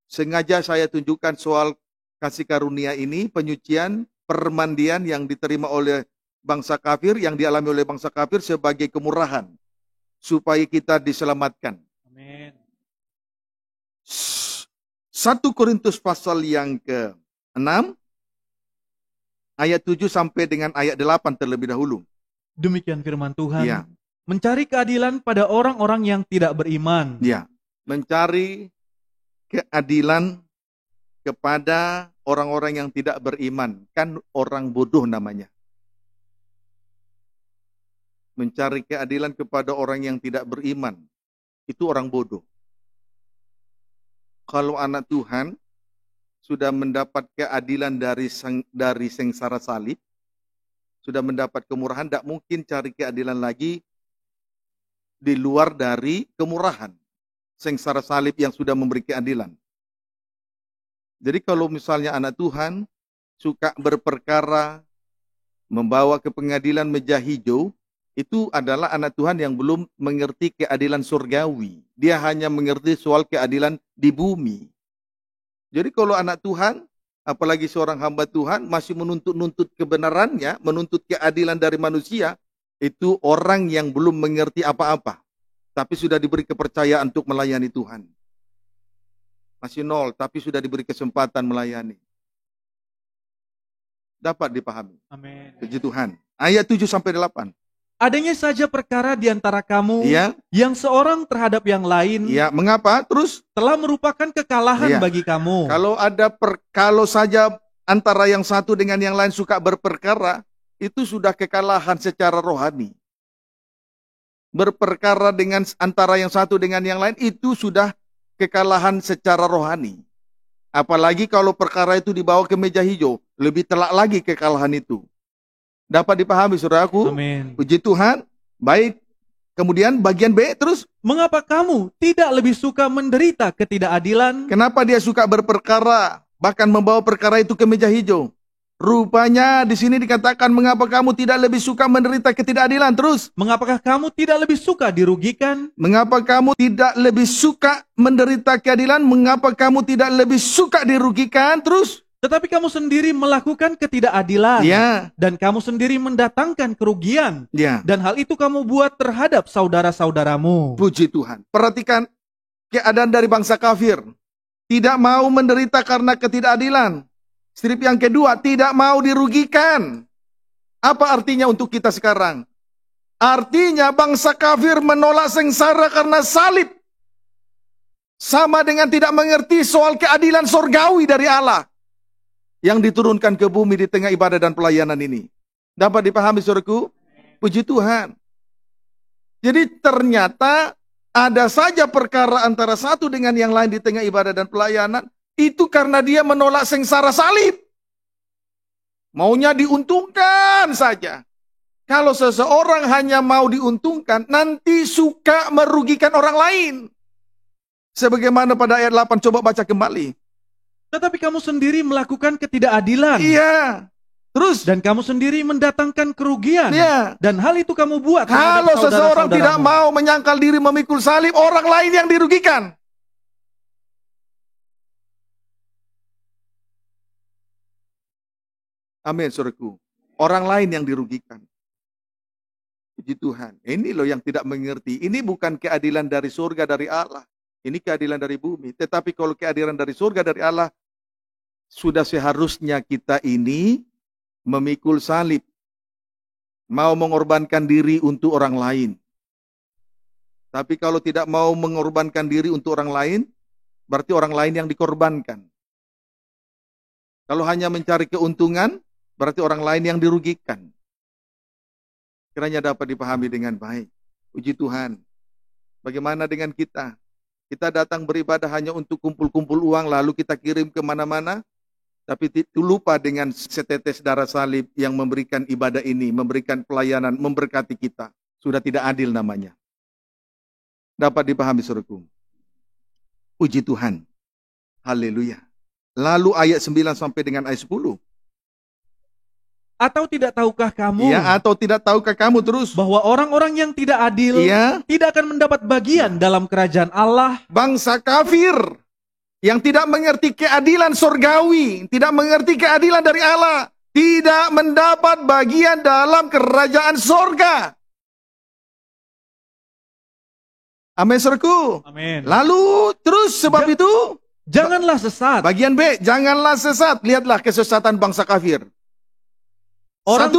Sengaja saya tunjukkan soal kasih karunia ini, penyucian, permandian yang diterima oleh bangsa kafir, yang dialami oleh bangsa kafir sebagai kemurahan. Supaya kita diselamatkan. Amin. 1 Korintus pasal yang ke-6, ayat 7 sampai dengan ayat 8 terlebih dahulu. Demikian firman Tuhan. Ya. Mencari keadilan pada orang-orang yang tidak beriman. Ya. Mencari keadilan kepada orang-orang yang tidak beriman. Kan orang bodoh namanya. Mencari keadilan kepada orang yang tidak beriman. Itu orang bodoh. Kalau anak Tuhan sudah mendapat keadilan dari sengsara salib, sudah mendapat kemurahan, tidak mungkin cari keadilan lagi di luar dari kemurahan. Sengsara salib yang sudah memberi keadilan. Jadi kalau misalnya anak Tuhan suka berperkara, membawa ke pengadilan meja hijau, itu adalah anak Tuhan yang belum mengerti keadilan surgawi. Dia hanya mengerti soal keadilan di bumi. Jadi kalau anak Tuhan, apalagi seorang hamba Tuhan, masih menuntut kebenarannya, menuntut keadilan dari manusia, itu orang yang belum mengerti apa-apa. Tapi sudah diberi kepercayaan untuk melayani Tuhan. Masih nol, tapi sudah diberi kesempatan melayani. Dapat dipahami. Amin. Puji Tuhan. Ayat 7 sampai 8. Adanya saja perkara di antara kamu yang seorang terhadap yang lain. Ya, mengapa? Terus telah merupakan kekalahan bagi kamu. Kalau saja antara yang satu dengan yang lain suka berperkara, itu sudah kekalahan secara rohani. Berperkara dengan antara yang satu dengan yang lain itu sudah kekalahan secara rohani. Apalagi kalau perkara itu dibawa ke meja hijau, lebih telak lagi kekalahan itu. Dapat dipahami saudaraku? Amin. Puji Tuhan. Baik. Kemudian bagian B terus. Mengapa kamu tidak lebih suka menderita ketidakadilan? Kenapa dia suka berperkara, bahkan membawa perkara itu ke meja hijau? Rupanya di sini dikatakan mengapa kamu tidak lebih suka menderita ketidakadilan. Terus, mengapakah kamu tidak lebih suka dirugikan? Mengapa kamu tidak lebih suka menderita keadilan? Mengapa kamu tidak lebih suka dirugikan? Terus, tetapi kamu sendiri melakukan ketidakadilan. Dan kamu sendiri mendatangkan kerugian. Dan hal itu kamu buat terhadap saudara-saudaramu. Puji Tuhan. Perhatikan keadaan dari bangsa kafir. Tidak mau menderita karena ketidakadilan. Strip yang kedua, tidak mau dirugikan. Apa artinya untuk kita sekarang? Artinya bangsa kafir menolak sengsara karena salib. Sama dengan tidak mengerti soal keadilan surgawi dari Allah. yang diturunkan ke bumi di tengah ibadah dan pelayanan ini. Dapat dipahami saudaraku? Puji Tuhan. Jadi ternyata ada saja perkara antara satu dengan yang lain di tengah ibadah dan pelayanan. Itu karena dia menolak sengsara salib. Maunya diuntungkan saja. Kalau seseorang hanya mau diuntungkan, nanti suka merugikan orang lain. Sebagaimana pada ayat 8, coba baca kembali. Tetapi kamu sendiri melakukan ketidakadilan. Iya. Terus? Dan kamu sendiri mendatangkan kerugian. Iya. Dan hal itu kamu buat. Kalau seseorang tidak mau menyangkal diri memikul salib, orang lain yang dirugikan. Amin, saudaraku. Orang lain yang dirugikan. Puji Tuhan. Ini loh yang tidak mengerti. Ini bukan keadilan dari surga dari Allah. Ini keadilan dari bumi. Tetapi kalau keadilan dari surga dari Allah, sudah seharusnya kita ini memikul salib. Mau mengorbankan diri untuk orang lain. Tapi kalau tidak mau mengorbankan diri untuk orang lain, berarti orang lain yang dikorbankan. Kalau hanya mencari keuntungan, berarti orang lain yang dirugikan. Kiranya dapat dipahami dengan baik. Puji Tuhan. Bagaimana dengan kita? Kita datang beribadah hanya untuk kumpul-kumpul uang, lalu kita kirim kemana-mana, tapi lupa dengan setetes darah salib yang memberikan ibadah ini, memberikan pelayanan, memberkati kita. Sudah tidak adil namanya. Dapat dipahami saudaraku. Puji Tuhan. Haleluya. Lalu ayat 9 sampai dengan ayat 10. Atau tidak tahukah kamu? Ya, atau tidak tahukah kamu terus? Bahwa orang-orang yang tidak adil tidak akan mendapat bagian dalam kerajaan Allah. Bangsa kafir yang tidak mengerti keadilan surgawi, tidak mengerti keadilan dari Allah, tidak mendapat bagian dalam kerajaan surga. Amin, saudaraku. Amin. Lalu terus sebab itu janganlah sesat. Bagian B, janganlah sesat. Lihatlah kesesatan bangsa kafir. Orang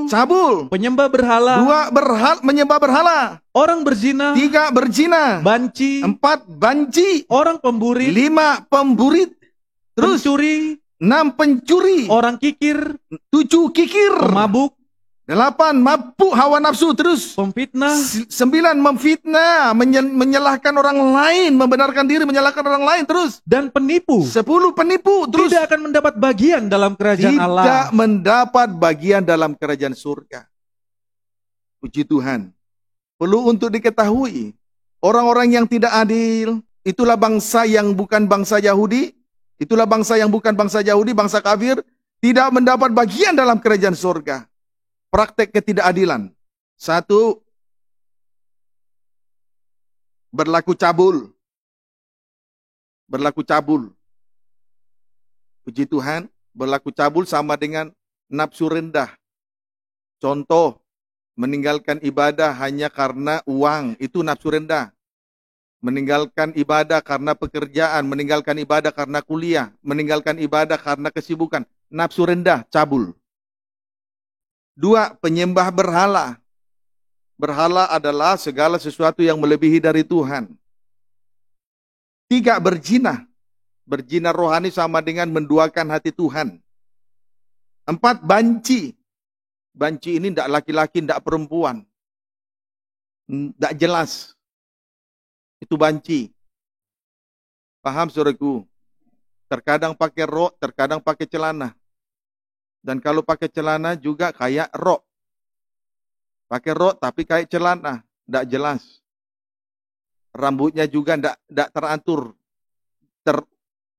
cabul, penyembah berhala. 2, menyembah berhala. Orang berzina. 3, berzina. Banci. 4, banci. Orang pemburit. 5, pemburit. Terus pencuri. 6, pencuri. Orang kikir. 7, kikir. Pemabuk. 8, mabuk hawa nafsu. Terus pemfitnah. 9, memfitnah, menyalahkan orang lain, membenarkan diri menyalahkan orang lain. Terus dan penipu. 10, penipu. Terus tidak akan mendapat bagian dalam kerajaan Allah. Tidak mendapat bagian dalam kerajaan surga. Puji Tuhan. Perlu untuk diketahui, orang-orang yang tidak adil, itulah bangsa yang bukan bangsa Yahudi, itulah bangsa yang bukan bangsa Yahudi, bangsa kafir, tidak mendapat bagian dalam kerajaan surga. Praktek ketidakadilan. 1, berlaku cabul. Berlaku cabul. Puji Tuhan, berlaku cabul sama dengan nafsu rendah. Contoh, meninggalkan ibadah hanya karena uang, itu nafsu rendah. Meninggalkan ibadah karena pekerjaan, meninggalkan ibadah karena kuliah, meninggalkan ibadah karena kesibukan, nafsu rendah, cabul. 2, penyembah berhala. Berhala adalah segala sesuatu yang melebihi dari Tuhan. 3, berzina. Berzina rohani sama dengan menduakan hati Tuhan. 4, banci. Banci ini tidak laki-laki, tidak perempuan. Tidak jelas. Itu banci. Paham saudaraku? Terkadang pakai rok, terkadang pakai celana. Dan kalau pakai celana juga kayak rok. Pakai rok tapi kayak celana. Tidak jelas. Rambutnya juga tidak teratur.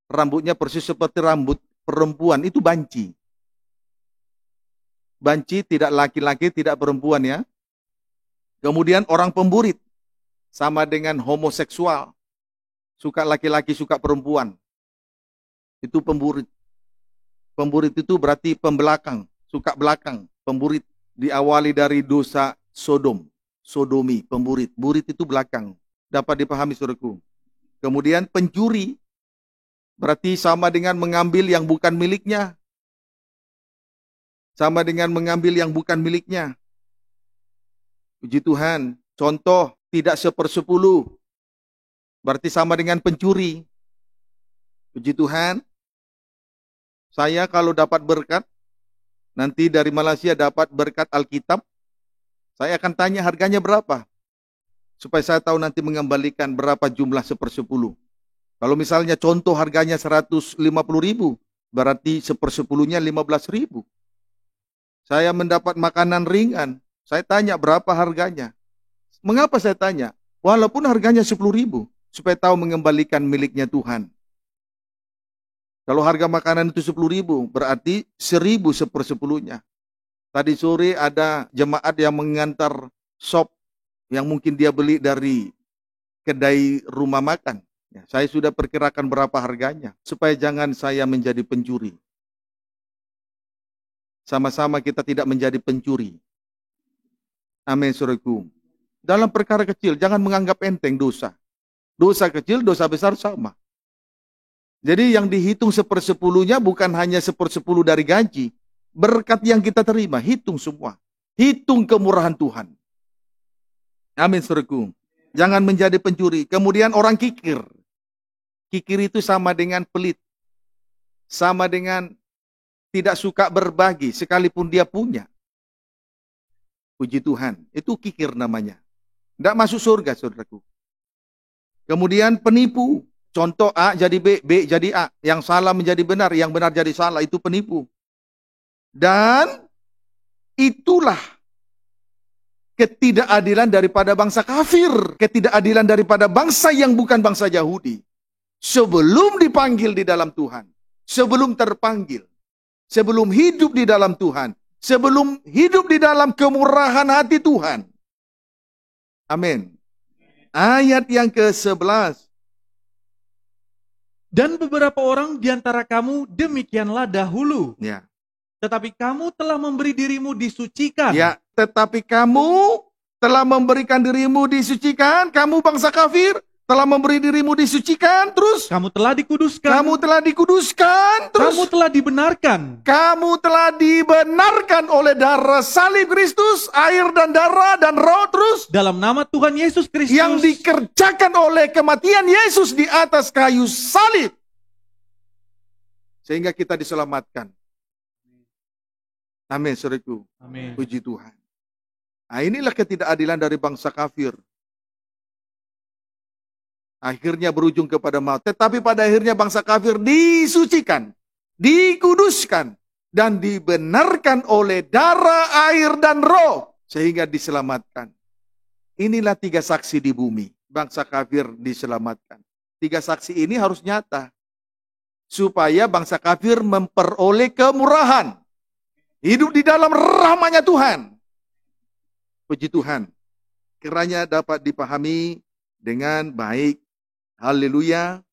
Rambutnya persis seperti rambut perempuan. Itu banci. Banci tidak laki-laki, tidak perempuan ya. Kemudian orang pemburit. Sama dengan homoseksual. Suka laki-laki, suka perempuan. Itu pemburit. Pemburit itu berarti pembelakang, suka belakang, pemburit. Diawali dari dosa Sodom, sodomi, pemburit. Burit itu belakang. Dapat dipahami saudaraku. Kemudian pencuri, berarti sama dengan mengambil yang bukan miliknya. Sama dengan mengambil yang bukan miliknya. Puji Tuhan. Contoh, tidak 1/10. Berarti sama dengan pencuri. Puji Tuhan. Saya kalau dapat berkat, nanti dari Malaysia dapat berkat Alkitab, saya akan tanya harganya berapa. Supaya saya tahu nanti mengembalikan berapa jumlah 1/10. Kalau misalnya contoh harganya 150.000, berarti 1/10-nya 15.000. Saya mendapat makanan ringan, saya tanya berapa harganya. Mengapa saya tanya? Walaupun harganya 10.000, supaya tahu mengembalikan miliknya Tuhan. Kalau harga makanan itu 10.000, berarti 1.000 1/10-nya. Tadi sore ada jemaat yang mengantar sop yang mungkin dia beli dari kedai rumah makan. Ya, saya sudah perkirakan berapa harganya, supaya jangan saya menjadi pencuri. Sama-sama kita tidak menjadi pencuri. Amin, saudaraku. Dalam perkara kecil, jangan menganggap enteng dosa. Dosa kecil, dosa besar sama. Jadi yang dihitung 1/10-nya bukan hanya 1/10 dari gaji. Berkat yang kita terima, hitung semua. Hitung kemurahan Tuhan. Amin, saudaraku. Jangan menjadi pencuri. Kemudian orang kikir. Kikir itu sama dengan pelit. Sama dengan tidak suka berbagi sekalipun dia punya. Puji Tuhan. Itu kikir namanya. Tidak masuk surga, saudaraku. Kemudian penipu. Contoh A jadi B, B jadi A. Yang salah menjadi benar, yang benar jadi salah. Itu penipu. Dan itulah ketidakadilan daripada bangsa kafir. Ketidakadilan daripada bangsa yang bukan bangsa Yahudi. Sebelum dipanggil di dalam Tuhan. Sebelum terpanggil. Sebelum hidup di dalam Tuhan. Sebelum hidup di dalam kemurahan hati Tuhan. Amin. Ayat yang ke-11. Dan beberapa orang di antara kamu demikianlah dahulu. Ya. Tetapi kamu telah memberi dirimu disucikan. Ya, tetapi kamu telah memberikan dirimu disucikan. Kamu bangsa kafir telah memberi dirimu disucikan. Terus kamu telah dikuduskan. Kamu telah dikuduskan. Terus kamu telah dibenarkan. Kamu telah dibenarkan oleh darah salib Kristus, air dan darah dan roh. Terus dalam nama Tuhan Yesus Kristus yang dikerjakan oleh kematian Yesus di atas kayu salib. Sehingga kita diselamatkan. Amin, saudaraku. Amin. Puji Tuhan. Nah, inilah ketidakadilan dari bangsa kafir. Akhirnya berujung kepada maut. Tetapi pada akhirnya bangsa kafir disucikan, dikuduskan, dan dibenarkan oleh darah, air, dan roh. Sehingga diselamatkan. Inilah 3 saksi di bumi. Bangsa kafir diselamatkan. 3 saksi ini harus nyata. Supaya bangsa kafir memperoleh kemurahan. Hidup di dalam rahmat-Nya Tuhan. Puji Tuhan. Kiranya dapat dipahami dengan baik. Haleluya.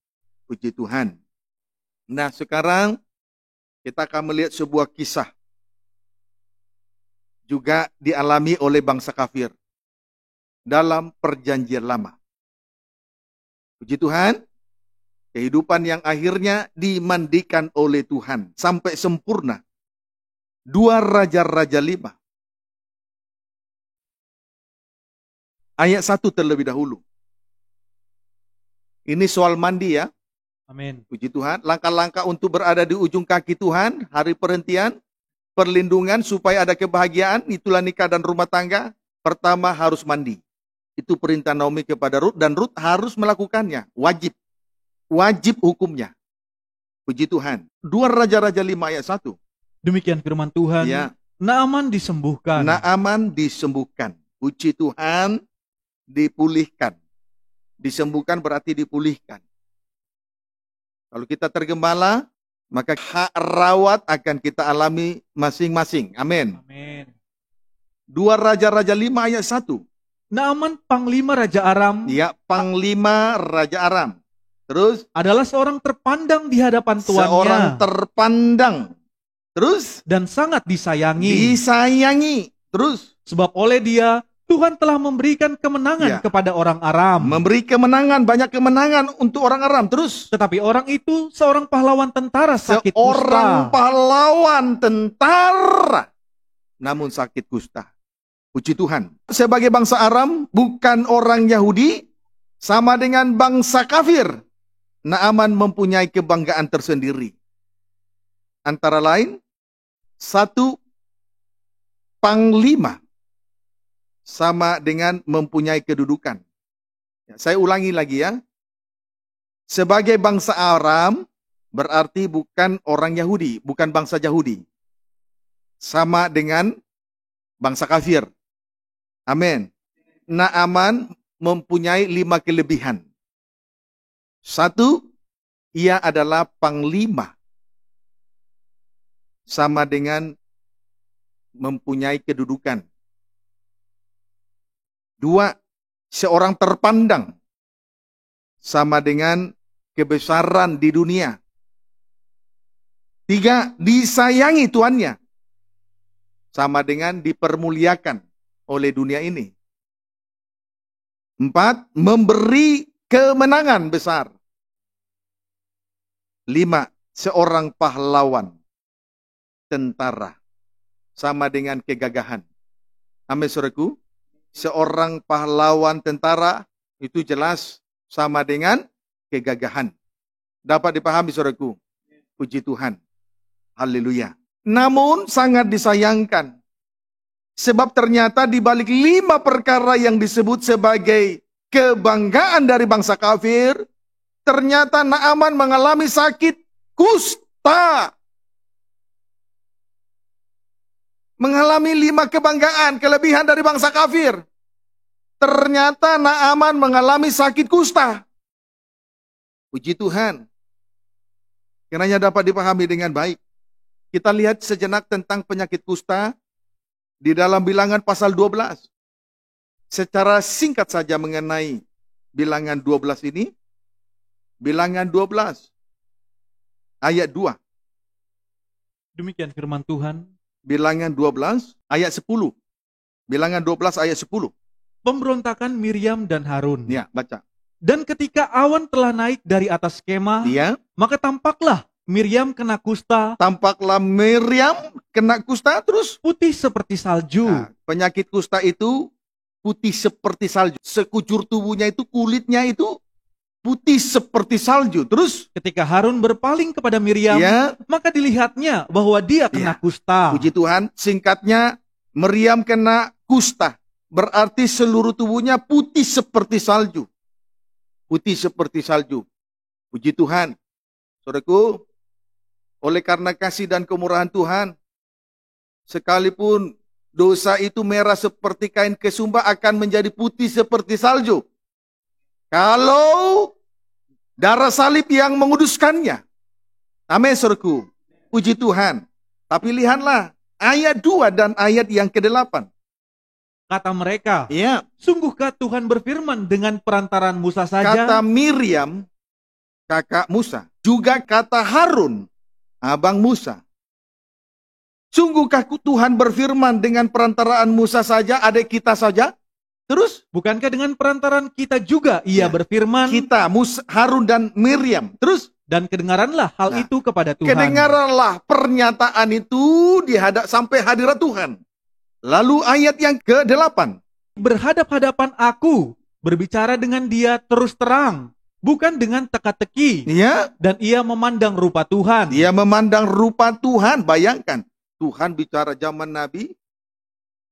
Puji Tuhan. Nah, sekarang kita akan melihat sebuah kisah. Juga dialami oleh bangsa kafir. Dalam perjanjian lama. Puji Tuhan. Kehidupan yang akhirnya dimandikan oleh Tuhan. Sampai sempurna. 2 Raja-Raja 5. Ayat 1 terlebih dahulu. Ini soal mandi ya. Amin. Puji Tuhan. Langkah-langkah untuk berada di ujung kaki Tuhan. Hari perhentian. Perlindungan supaya ada kebahagiaan. Itulah nikah dan rumah tangga. Pertama harus mandi. Itu perintah Naomi kepada Rut. Dan Rut harus melakukannya. Wajib. Wajib hukumnya. Puji Tuhan. 2 Raja-Raja 5 ayat 1. Demikian firman Tuhan. Ya. Naaman disembuhkan. Naaman disembuhkan. Puji Tuhan. Dipulihkan. Disembuhkan berarti dipulihkan. Kalau kita tergembala, maka hak rawat akan kita alami masing-masing. Amin. Amin. 2 Raja-Raja 5 ayat 1. Naaman panglima Raja Aram. Ya, panglima Raja Aram. Terus adalah seorang terpandang di hadapan tuannya. Seorang terpandang. Terus dan sangat disayangi. Disayangi. Terus sebab oleh dia Tuhan telah memberikan kemenangan kepada orang Aram. Memberi kemenangan, banyak kemenangan untuk orang Aram. Terus tetapi orang itu seorang pahlawan tentara sakit kusta. Seorang pahlawan tentara namun sakit kusta. Puji Tuhan. Sebagai bangsa Aram, bukan orang Yahudi, sama dengan bangsa kafir. Naaman mempunyai kebanggaan tersendiri. Antara lain, satu, panglima sama dengan mempunyai kedudukan. Saya ulangi lagi ya. Sebagai bangsa Aram, berarti bukan orang Yahudi, bukan bangsa Yahudi. Sama dengan bangsa kafir. Amin. Naaman mempunyai 5 kelebihan. Satu, ia adalah panglima. Sama dengan mempunyai kedudukan. Dua, seorang terpandang. Sama dengan kebesaran di dunia. Tiga, disayangi tuannya. Sama dengan dipermuliakan oleh dunia ini. Empat, memberi kemenangan besar. Lima, seorang pahlawan. Tentara. Sama dengan kegagahan. Amin, saudaraku. Seorang pahlawan tentara itu jelas sama dengan kegagahan. Dapat dipahami, saudaraku. Puji Tuhan. Haleluya. Namun sangat disayangkan. Sebab ternyata di balik 5 perkara yang disebut sebagai kebanggaan dari bangsa kafir, ternyata Naaman mengalami sakit kusta. Mengalami 5 kebanggaan, kelebihan dari bangsa kafir. Ternyata Naaman mengalami sakit kusta. Puji Tuhan. Kiranya dapat dipahami dengan baik. Kita lihat sejenak tentang penyakit kusta di dalam Bilangan pasal 12. Secara singkat saja mengenai Bilangan 12 ini. Bilangan 12 ayat 2. Demikian firman Tuhan. Bilangan 12 ayat 10. Bilangan 12 ayat 10. Pemberontakan Miriam dan Harun. Ya, baca. Dan ketika awan telah naik dari atas kemah, ya, maka tampaklah Miriam kena kusta. Tampaklah Miriam kena kusta terus putih seperti salju. Nah, penyakit kusta itu putih seperti salju. Sekujur tubuhnya itu, kulitnya itu putih seperti salju. Terus ketika Harun berpaling kepada Miriam, ya, maka dilihatnya bahwa dia kena kusta. Puji Tuhan. Singkatnya, Miriam kena kusta. Berarti seluruh tubuhnya putih seperti salju. Putih seperti salju. Puji Tuhan. Saudaraku, oleh karena kasih dan kemurahan Tuhan, sekalipun dosa itu merah seperti kain kesumba akan menjadi putih seperti salju. Kalau darah salib yang menguduskannya. Amin, saudaraku. Puji Tuhan. Tapi lihatlah ayat 2 dan ayat yang ke-8. Kata mereka, ya, sungguhkah Tuhan berfirman dengan perantaran Musa saja? Kata Miriam, kakak Musa. Juga kata Harun, abang Musa. Sungguhkah Tuhan berfirman dengan perantaraan Musa saja, adik kita saja? Terus? Bukankah dengan perantaran kita juga ia berfirman? Kita, Musa, Harun dan Miriam. Terus? Dan kedengaranlah hal itu kepada Tuhan. Kedengaranlah pernyataan itu sampai hadirat Tuhan. Lalu ayat yang ke-8. Berhadap-hadapan aku, berbicara dengan dia terus terang, bukan dengan teka-teki. Ya. Dan ia memandang rupa Tuhan. Dia memandang rupa Tuhan. Bayangkan, Tuhan bicara zaman Nabi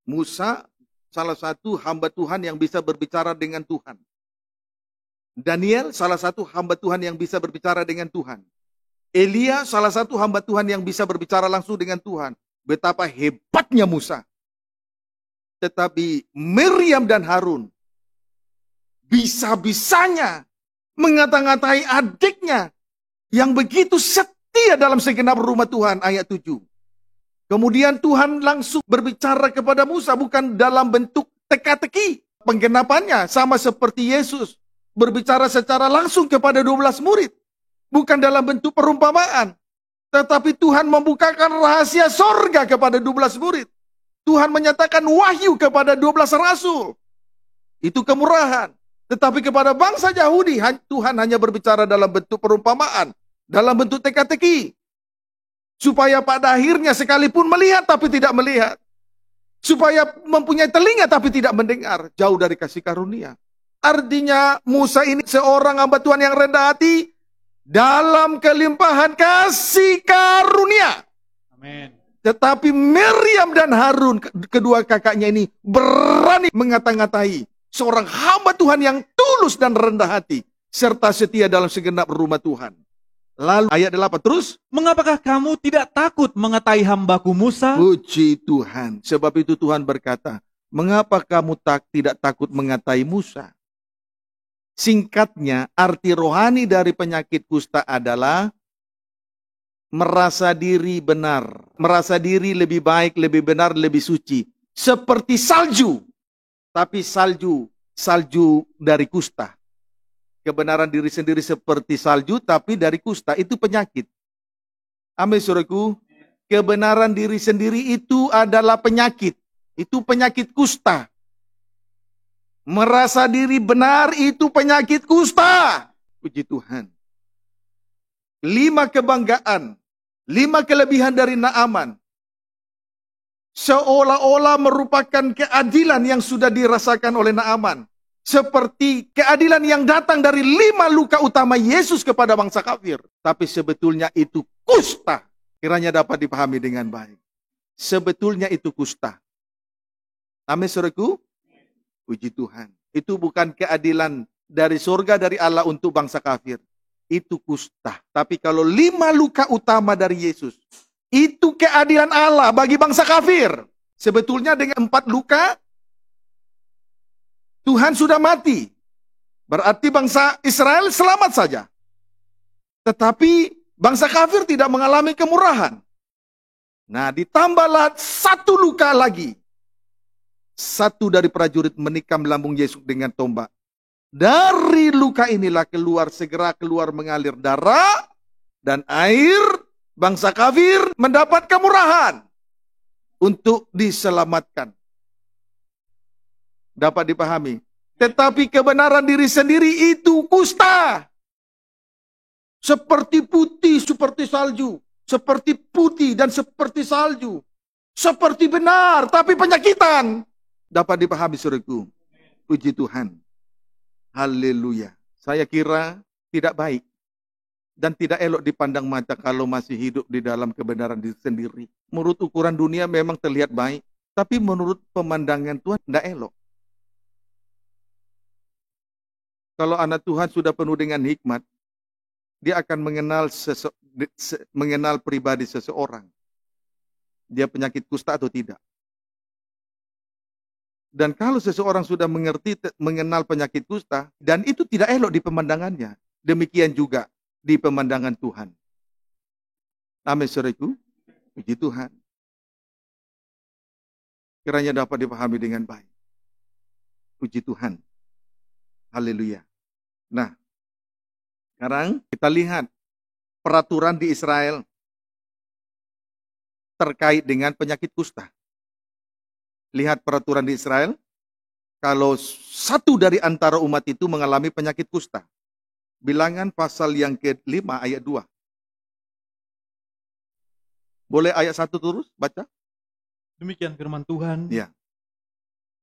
Musa, salah satu hamba Tuhan yang bisa berbicara dengan Tuhan. Daniel, salah satu hamba Tuhan yang bisa berbicara dengan Tuhan. Elia, salah satu hamba Tuhan yang bisa berbicara langsung dengan Tuhan. Betapa hebatnya Musa. Tetapi Miriam dan Harun bisa-bisanya mengata-ngatai adiknya yang begitu setia dalam segenap rumah Tuhan. Ayat 7. Kemudian Tuhan langsung berbicara kepada Musa bukan dalam bentuk teka-teki. Penggenapannya sama seperti Yesus berbicara secara langsung kepada 12 murid. Bukan dalam bentuk perumpamaan. Tetapi Tuhan membukakan rahasia sorga kepada 12 murid. Tuhan menyatakan wahyu kepada 12 rasul. Itu kemurahan. Tetapi kepada bangsa Yahudi, Tuhan hanya berbicara dalam bentuk perumpamaan. Dalam bentuk teka-teki. Supaya pada akhirnya sekalipun melihat tapi tidak melihat. Supaya mempunyai telinga tapi tidak mendengar. Jauh dari kasih karunia. Artinya Musa ini seorang hamba Tuhan yang rendah hati. dalam kelimpahan kasih karunia. Amin. Tetapi Miriam dan Harun, kedua kakaknya ini, berani mengata-ngatai seorang hamba Tuhan yang tulus dan rendah hati, serta setia dalam segenap rumah Tuhan. Lalu ayat 8 terus. Mengapakah kamu tidak takut mengatai hambaku Musa? Puji Tuhan. Sebab itu Tuhan berkata, mengapa kamu tidak takut mengatai Musa? Singkatnya, arti rohani dari penyakit kusta adalah merasa diri benar. Merasa diri lebih baik, lebih benar, lebih suci. Seperti salju. Tapi salju dari kusta. Kebenaran diri sendiri seperti salju, tapi dari kusta. Itu penyakit. Amin, saudaraku. Kebenaran diri sendiri itu adalah penyakit. Itu penyakit kusta. Merasa diri benar itu penyakit kusta. Puji Tuhan. 5 kebanggaan. 5 kelebihan dari Naaman. Seolah-olah merupakan keadilan yang sudah dirasakan oleh Naaman. Seperti keadilan yang datang dari 5 luka utama Yesus kepada bangsa kafir. Tapi sebetulnya itu kusta. Kiranya dapat dipahami dengan baik. Sebetulnya itu kusta. Amin, saudaraku. Puji Tuhan. Itu bukan keadilan dari surga dari Allah untuk bangsa kafir. Itu kusta. Tapi kalau 5 luka utama dari Yesus, itu keadilan Allah bagi bangsa kafir. Sebetulnya dengan 4 luka, Tuhan sudah mati. Berarti bangsa Israel selamat saja. Tetapi bangsa kafir tidak mengalami kemurahan. Nah, ditambahlah 1 luka lagi. 1 dari prajurit menikam lambung Yesus dengan tombak. Dari luka inilah segera keluar mengalir darah dan air. Bangsa kafir mendapat kemurahan untuk diselamatkan. Dapat dipahami. Tetapi kebenaran diri sendiri itu kusta. Seperti putih, seperti salju. Seperti putih dan seperti salju. Seperti benar, tapi penyakitan. Dapat dipahami, saudaraku. Puji Tuhan. Haleluya. Saya kira tidak baik. Dan tidak elok dipandang mata kalau masih hidup di dalam kebenaran diri sendiri. Menurut ukuran dunia memang terlihat baik. Tapi menurut pemandangan Tuhan tidak elok. Kalau anak Tuhan sudah penuh dengan hikmat, dia akan mengenal pribadi seseorang. Dia penyakit kusta atau tidak. Dan kalau seseorang sudah mengenal penyakit kusta, dan itu tidak elok di pemandangannya, demikian juga di pemandangan Tuhan. Amin, saudaraku. Puji Tuhan. Kiranya dapat dipahami dengan baik. Puji Tuhan. Haleluya. Nah, sekarang kita lihat peraturan di Israel terkait dengan penyakit kusta. Lihat peraturan di Israel, kalau 1 dari antara umat itu mengalami penyakit kusta. Bilangan pasal yang ke-5 ayat 2. Boleh ayat 1 terus baca? Demikian firman Tuhan. Ya.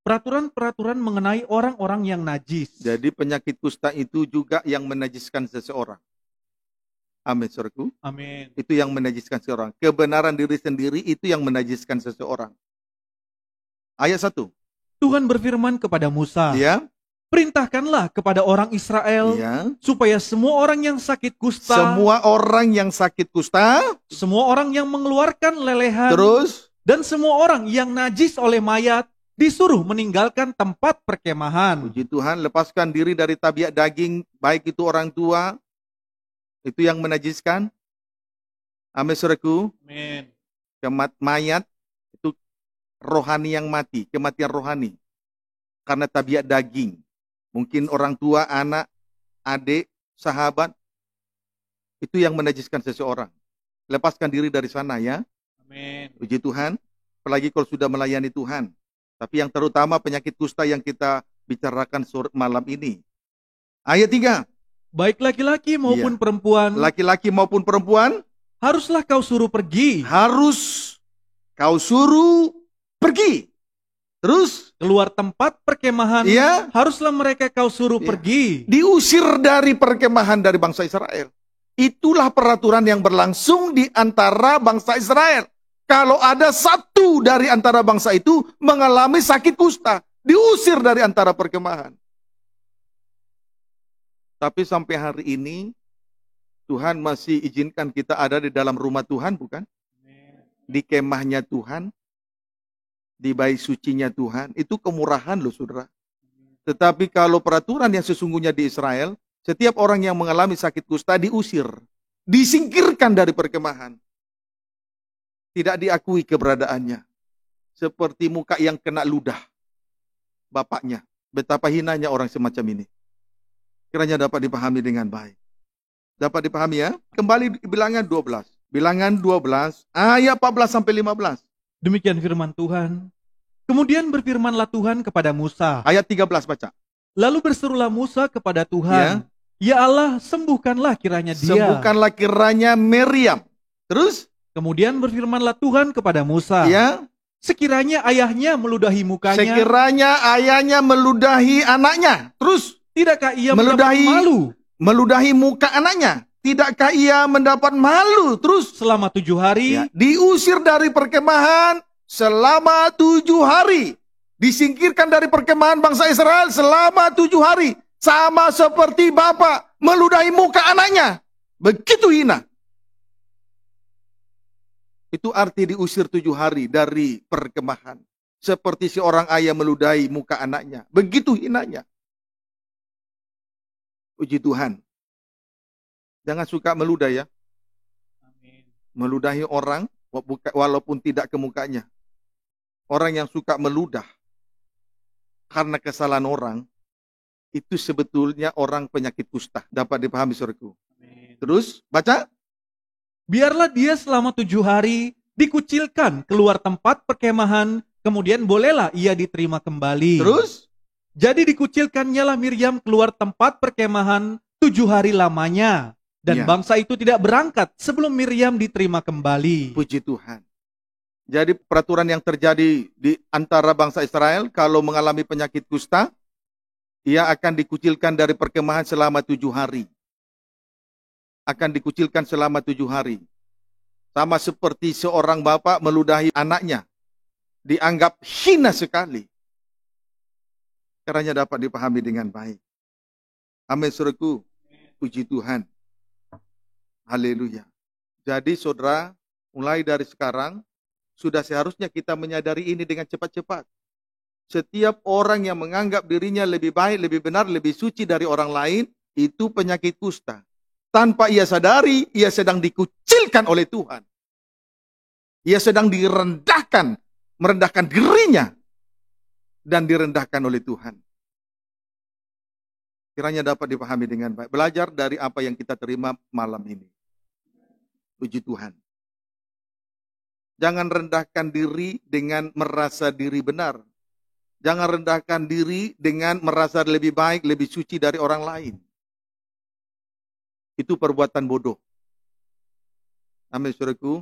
Peraturan-peraturan mengenai orang-orang yang najis. Jadi penyakit kusta itu juga yang menajiskan seseorang. Amin, saudaraku. Amin. Itu yang menajiskan seseorang. Kebenaran diri sendiri itu yang menajiskan seseorang. Ayat 1. Tuhan berfirman kepada Musa. Ya. Perintahkanlah kepada orang Israel. Ya. Supaya semua orang yang sakit kusta. Semua orang yang sakit kusta. Semua orang yang mengeluarkan lelehan. Terus. Dan semua orang yang najis oleh mayat. Disuruh meninggalkan tempat perkemahan. Puji Tuhan, lepaskan diri dari tabiat daging, baik itu orang tua, itu yang menajiskan. Amin, saudaraku. Amin. Mayat, itu rohani yang mati, kematian rohani. Karena tabiat daging. Mungkin orang tua, anak, adik, sahabat, itu yang menajiskan seseorang. Lepaskan diri dari sana ya. Amin. Puji Tuhan, apalagi kalau sudah melayani Tuhan. Tapi yang terutama penyakit kusta yang kita bicarakan malam ini. Ayat 3. Baik laki-laki maupun perempuan. Laki-laki maupun perempuan. Haruslah kau suruh pergi. Harus kau suruh pergi. Terus. Keluar tempat perkemahan. Ya. Haruslah mereka kau suruh pergi. Diusir dari perkemahan dari bangsa Israel. Itulah peraturan yang berlangsung di antara bangsa Israel. Kalau ada satu dari antara bangsa itu mengalami sakit kusta, diusir dari antara perkemahan. Tapi sampai hari ini, Tuhan masih izinkan kita ada di dalam rumah Tuhan, bukan? Di kemahnya Tuhan, di bait sucinya Tuhan. Itu kemurahan loh, saudara. Tetapi kalau peraturan yang sesungguhnya di Israel, setiap orang yang mengalami sakit kusta diusir, disingkirkan dari perkemahan. Tidak diakui keberadaannya. Seperti muka yang kena ludah bapaknya. Betapa hinanya orang semacam ini. Kiranya dapat dipahami dengan baik. Dapat dipahami ya? Kembali di Bilangan 12. Bilangan 12 ayat 14 sampai 15. Demikian firman Tuhan. Kemudian berfirmanlah Tuhan kepada Musa. Ayat 13 baca. Lalu berserulah Musa kepada Tuhan. Ya Allah, sembuhkanlah kiranya dia. Sembuhkanlah kiranya Miriam. Terus? Kemudian berfirmanlah Tuhan kepada Musa. Ya. Sekiranya ayahnya meludahi mukanya. Sekiranya ayahnya meludahi anaknya. Terus? Tidakkah ia mendapat malu? Meludahi muka anaknya. Tidakkah ia mendapat malu? Terus? Selama 7 hari. Ya. Diusir dari perkemahan selama 7 hari. Disingkirkan dari perkemahan bangsa Israel selama 7 hari. Sama seperti bapak meludahi muka anaknya. Begitu hina. Itu arti diusir 7 hari dari perkemahan. Seperti seorang ayah meludahi muka anaknya. Begitu hinanya. Puji Tuhan. Jangan suka meludah ya. Meludahi orang walaupun tidak ke mukanya. Orang yang suka meludah karena kesalahan orang, itu sebetulnya orang penyakit kusta. Dapat dipahami saudaraku. Terus, baca. Biarlah dia selama 7 hari dikucilkan keluar tempat perkemahan, kemudian bolehlah ia diterima kembali. Terus? Jadi dikucilkannya lah Miriam keluar tempat perkemahan 7 hari lamanya. Dan bangsa itu tidak berangkat sebelum Miriam diterima kembali. Puji Tuhan. Jadi peraturan yang terjadi di antara bangsa Israel, kalau mengalami penyakit kusta, ia akan dikucilkan dari perkemahan selama 7 hari. Akan dikucilkan selama 7 hari. Sama seperti seorang bapak meludahi anaknya. Dianggap hina sekali. Kiranya dapat dipahami dengan baik. Amin saudaraku. Puji Tuhan. Haleluya. Jadi saudara, mulai dari sekarang, sudah seharusnya kita menyadari ini dengan cepat-cepat. Setiap orang yang menganggap dirinya lebih baik, lebih benar, lebih suci dari orang lain, itu penyakit kusta. Tanpa ia sadari, ia sedang dikucilkan oleh Tuhan. Ia sedang direndahkan, merendahkan dirinya, dan direndahkan oleh Tuhan. Kiranya dapat dipahami dengan baik. Belajar dari apa yang kita terima malam ini. Puji Tuhan. Jangan rendahkan diri dengan merasa diri benar. Jangan rendahkan diri dengan merasa lebih baik, lebih suci dari orang lain. Itu perbuatan bodoh. Amin saudaraku.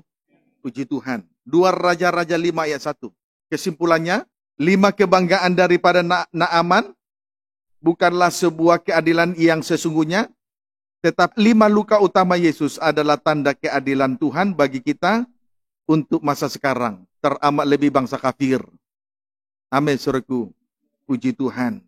Puji Tuhan. 2 Raja-Raja 5 ayat 1. Kesimpulannya, 5 kebanggaan daripada Naaman bukanlah sebuah keadilan yang sesungguhnya, tetapi 5 luka utama Yesus adalah tanda keadilan Tuhan bagi kita untuk masa sekarang, teramat lebih bangsa kafir. Amin saudaraku. Puji Tuhan.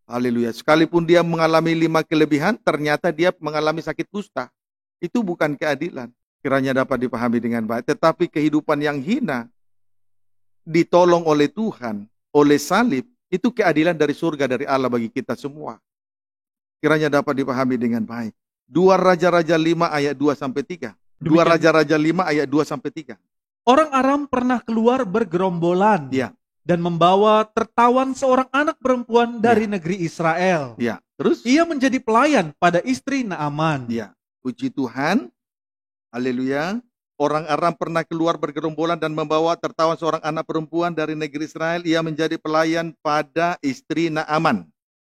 Haleluya. Sekalipun dia mengalami 5 kelebihan, ternyata dia mengalami sakit kusta. Itu bukan keadilan. Kiranya dapat dipahami dengan baik. Tetapi kehidupan yang hina, ditolong oleh Tuhan, oleh salib, itu keadilan dari surga, dari Allah bagi kita semua. Kiranya dapat dipahami dengan baik. 2 Raja-Raja 5 ayat 2-3. 2 Raja-Raja 5 ayat 2-3. Orang Aram pernah keluar bergerombolan. Ya. Dan membawa tertawan seorang anak perempuan dari negeri Israel. Ya. Terus? Ia menjadi pelayan pada istri Naaman. Ya. Puji Tuhan. Haleluya. Orang Aram pernah keluar bergerombolan dan membawa tertawan seorang anak perempuan dari negeri Israel. Ia menjadi pelayan pada istri Naaman.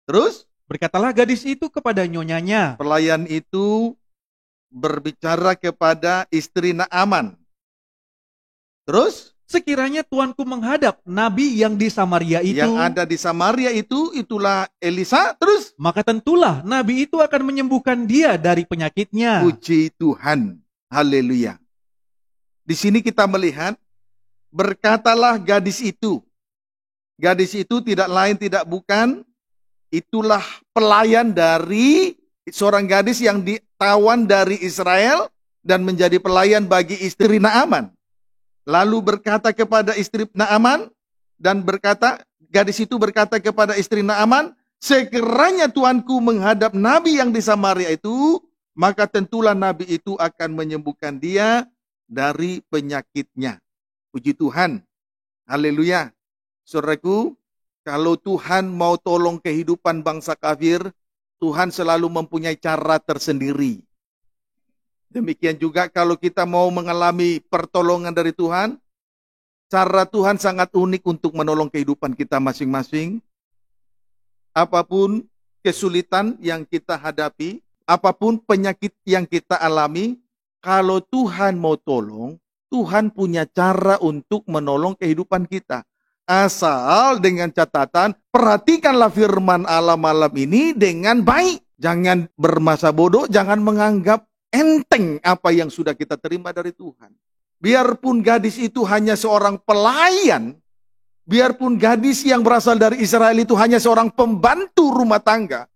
Terus? Berkatalah gadis itu kepada nyonyanya. Pelayan itu berbicara kepada istri Naaman. Terus? sekiranya tuanku menghadap nabi yang di Samaria itu, Yang ada di Samaria itu, itulah Elisa. Terus, maka tentulah nabi itu akan menyembuhkan dia dari penyakitnya. puji Tuhan. Haleluya. Di sini kita melihat, berkatalah gadis itu. Gadis itu tidak lain tidak bukan, itulah pelayan dari seorang gadis yang ditawan dari Israel dan menjadi pelayan bagi istri Naaman. Lalu berkata kepada istri Naaman, dan berkata, gadis itu berkata kepada istri Naaman, sekiranya tuanku menghadap nabi yang di Samaria itu, maka tentulah nabi itu akan menyembuhkan dia dari penyakitnya. Puji Tuhan. Haleluya. Saudaraku, kalau Tuhan mau tolong kehidupan bangsa kafir, Tuhan selalu mempunyai cara tersendiri. Demikian juga kalau kita mau mengalami pertolongan dari Tuhan, cara Tuhan sangat unik untuk menolong kehidupan kita masing-masing. Apapun kesulitan yang kita hadapi, apapun penyakit yang kita alami, kalau Tuhan mau tolong, Tuhan punya cara untuk menolong kehidupan kita. Asal dengan catatan, perhatikanlah firman Allah malam ini dengan baik. Jangan bermasa bodoh, jangan menganggap enteng apa yang sudah kita terima dari Tuhan. Biarpun gadis itu hanya seorang pelayan, biarpun gadis yang berasal dari Israel itu hanya seorang pembantu rumah tangga,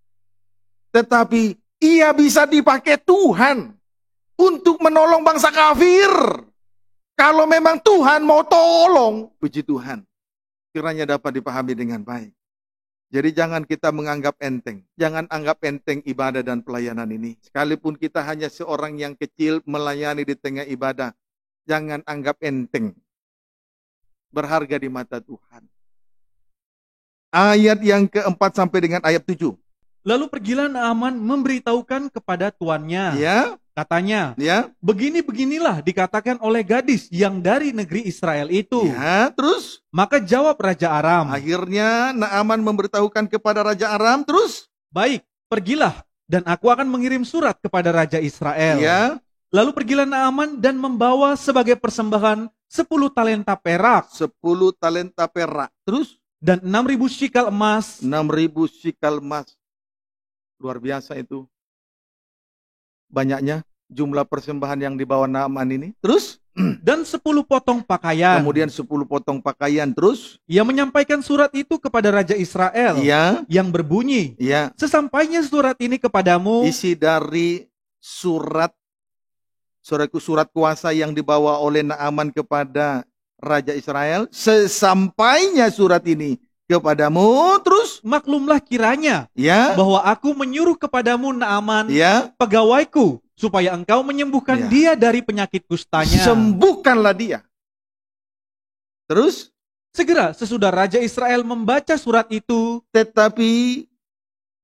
tetapi ia bisa dipakai Tuhan untuk menolong bangsa kafir. Kalau memang Tuhan mau tolong, puji Tuhan. Kiranya dapat dipahami dengan baik. Jadi jangan kita menganggap enteng. Jangan anggap enteng ibadah dan pelayanan ini. Sekalipun kita hanya seorang yang kecil melayani di tengah ibadah, jangan anggap enteng. Berharga di mata Tuhan. Ayat yang keempat sampai dengan ayat 7. Lalu pergilah Naaman memberitahukan kepada tuannya. Ya, Katanya, ya, begini-beginilah dikatakan oleh gadis yang dari negeri Israel itu. ya, terus Maka jawab Raja Aram, akhirnya Naaman memberitahukan kepada Raja Aram, terus baik, pergilah, dan aku akan mengirim surat kepada Raja Israel. ya, Lalu pergilah Naaman dan membawa sebagai persembahan 10 talenta perak 10 talenta perak, terus dan 6.000 shikal emas 6.000 shikal emas. Luar biasa itu. Banyaknya jumlah persembahan yang dibawa Naaman ini. Terus dan 10 potong pakaian. kemudian 10 potong pakaian. Terus Ia menyampaikan surat itu kepada Raja Israel ya, yang berbunyi, ya, sesampainya surat ini kepadamu, isi dari surat, surat kuasa yang dibawa oleh Naaman kepada Raja Israel. Sesampainya surat ini kepadamu, terus maklumlah kiranya ya, bahwa aku menyuruh kepadamu Naaman, ya, pegawaiku, supaya engkau menyembuhkan Ya. dia dari penyakit kustanya. sembuhkanlah dia. Terus, Segera sesudah Raja Israel membaca surat itu, tetapi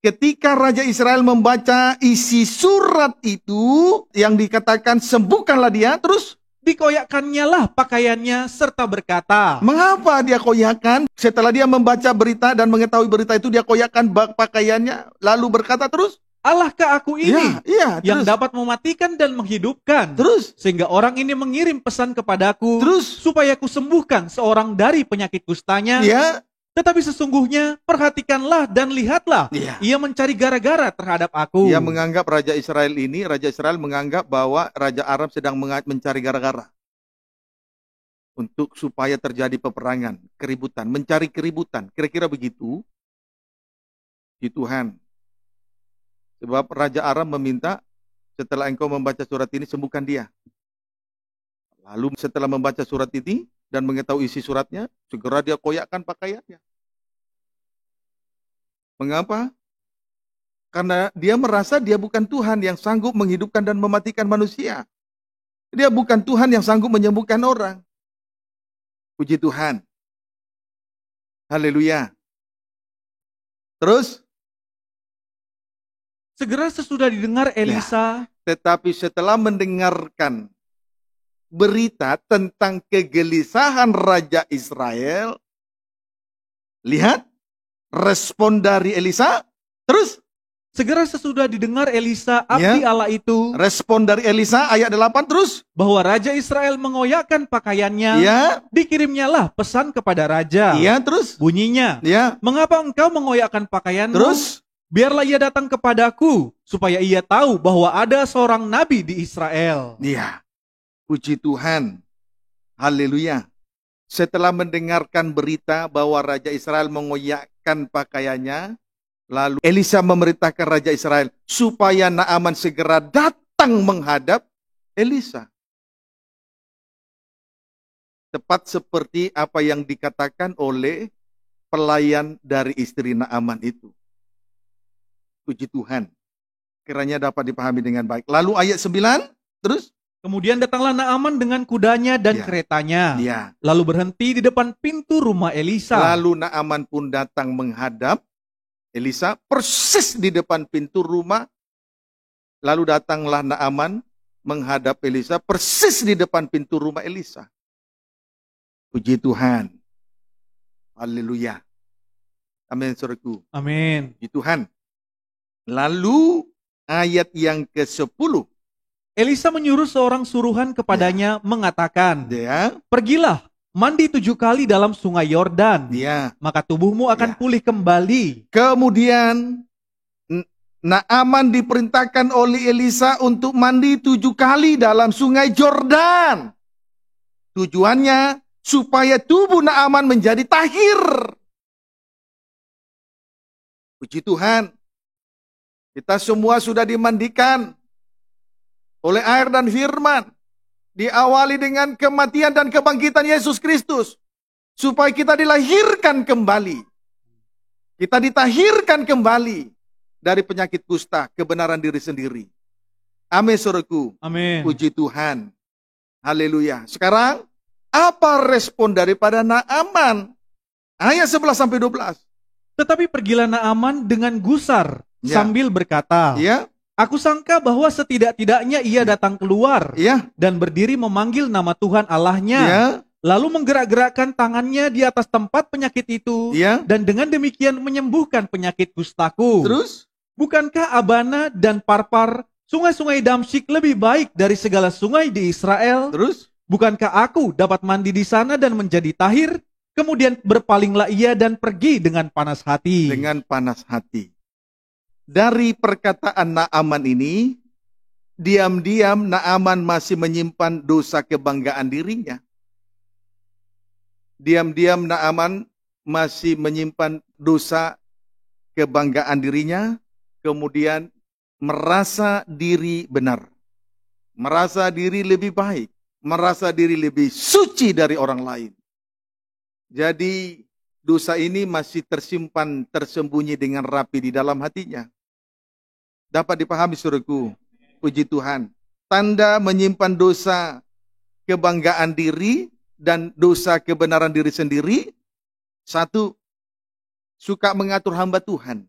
ketika Raja Israel membaca isi surat itu yang dikatakan sembuhkanlah dia, terus dikoyakkannya lah pakaiannya serta berkata, mengapa dia koyakan? Setelah dia membaca berita dan mengetahui berita itu, dia koyakan pakaiannya, lalu berkata terus, Allahkah aku ini ya, yang terus, dapat mematikan dan menghidupkan, terus, sehingga orang ini mengirim pesan kepadaku, terus, supaya ku sembuhkan seorang dari penyakit kustanya. ya, Tetapi sesungguhnya perhatikanlah dan lihatlah, ya. ia mencari gara-gara terhadap aku. Dia menganggap Raja Israel menganggap bahwa Raja Aram sedang mencari gara-gara. Untuk supaya terjadi peperangan, keributan, mencari keributan. Kira-kira begitu. Di Tuhan. Sebab Raja Aram meminta, setelah engkau membaca surat ini, sembuhkan dia. Lalu setelah membaca surat ini, dan mengetahui isi suratnya, segera dia koyakkan pakaiannya. Mengapa? Karena dia merasa dia bukan Tuhan yang sanggup menghidupkan dan mematikan manusia. Dia bukan Tuhan yang sanggup menyembuhkan orang. Puji Tuhan. Haleluya. Terus, Segera sesudah didengar Elisa, tetapi setelah mendengarkan berita tentang kegelisahan Raja Israel, lihat respon dari Elisa. Terus Segera sesudah didengar Elisa, abdi Allah itu, respon dari Elisa ayat 8 terus, bahwa Raja Israel mengoyakkan pakaiannya, dikirimnyalah pesan kepada Raja. Terus bunyinya, mengapa engkau mengoyakkan pakaianmu? Terus, biarlah ia datang kepadaku, supaya ia tahu bahwa ada seorang nabi di Israel. Puji Tuhan. Haleluya. Setelah mendengarkan berita bahwa Raja Israel mengoyakkan pakaiannya, lalu Elisa memerintahkan Raja Israel supaya Naaman segera datang menghadap Elisa. Tepat seperti apa yang dikatakan oleh pelayan dari istri Naaman itu. Puji Tuhan. Kiranya dapat dipahami dengan baik. Lalu ayat 9, terus. Kemudian datanglah Naaman dengan kudanya dan keretanya. Lalu berhenti di depan pintu rumah Elisa. Lalu Naaman pun datang menghadap Elisa persis di depan pintu rumah. Lalu datanglah Naaman menghadap Elisa persis di depan pintu rumah Elisa. Puji Tuhan. Haleluya. Amin, saudaraku. Amin. Puji Tuhan. Lalu ayat yang ke-10. Elisa menyuruh seorang suruhan kepadanya mengatakan, pergilah, mandi 7 kali dalam sungai Yordan, maka tubuhmu akan pulih kembali. Kemudian Naaman diperintahkan oleh Elisa untuk mandi 7 kali dalam sungai Yordan. Tujuannya supaya tubuh Naaman menjadi tahir. Puji Tuhan. Kita semua sudah dimandikan oleh air dan firman. Diawali dengan kematian dan kebangkitan Yesus Kristus. Supaya kita dilahirkan kembali. Kita ditahirkan kembali dari penyakit kusta, kebenaran diri sendiri. Amin, saudaraku. Amin. Puji Tuhan. Haleluya. Sekarang, apa respon daripada Naaman? Ayat 11-12. Tetapi pergilah Naaman dengan gusar, sambil berkata, aku sangka bahwa setidak-tidaknya ia datang keluar dan berdiri memanggil nama Tuhan Allahnya. Lalu menggerak-gerakkan tangannya di atas tempat penyakit itu. Dan dengan demikian menyembuhkan penyakit kustaku. Terus? Bukankah Abana dan Parpar, sungai-sungai Damsyik lebih baik dari segala sungai di Israel? Terus? Bukankah aku dapat mandi di sana dan menjadi tahir? Kemudian berpalinglah ia dan pergi dengan panas hati. Dengan panas hati. Dari perkataan Naaman ini, diam-diam Naaman masih menyimpan dosa kebanggaan dirinya. Diam-diam Naaman masih menyimpan dosa kebanggaan dirinya, kemudian merasa diri benar. Merasa diri lebih baik. Merasa diri lebih suci dari orang lain. Jadi dosa ini masih tersimpan, tersembunyi dengan rapi di dalam hatinya. Dapat dipahami, saudaraku. Puji Tuhan. Tanda menyimpan dosa kebanggaan diri dan dosa kebenaran diri sendiri. 1, suka mengatur hamba Tuhan.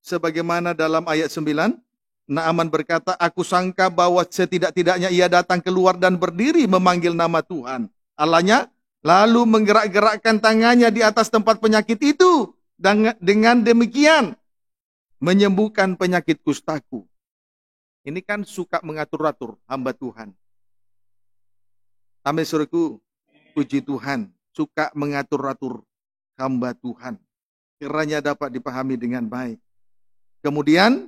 Sebagaimana dalam ayat 9, Naaman berkata, aku sangka bahwa setidak-tidaknya ia datang keluar dan berdiri memanggil nama Tuhan Allahnya, lalu menggerak-gerakkan tangannya di atas tempat penyakit itu. Dan dengan demikian, menyembuhkan penyakit kustaku. Ini kan suka mengatur-atur hamba Tuhan. Amin, saudaraku. Puji Tuhan. Suka mengatur-atur hamba Tuhan. Kiranya dapat dipahami dengan baik. Kemudian,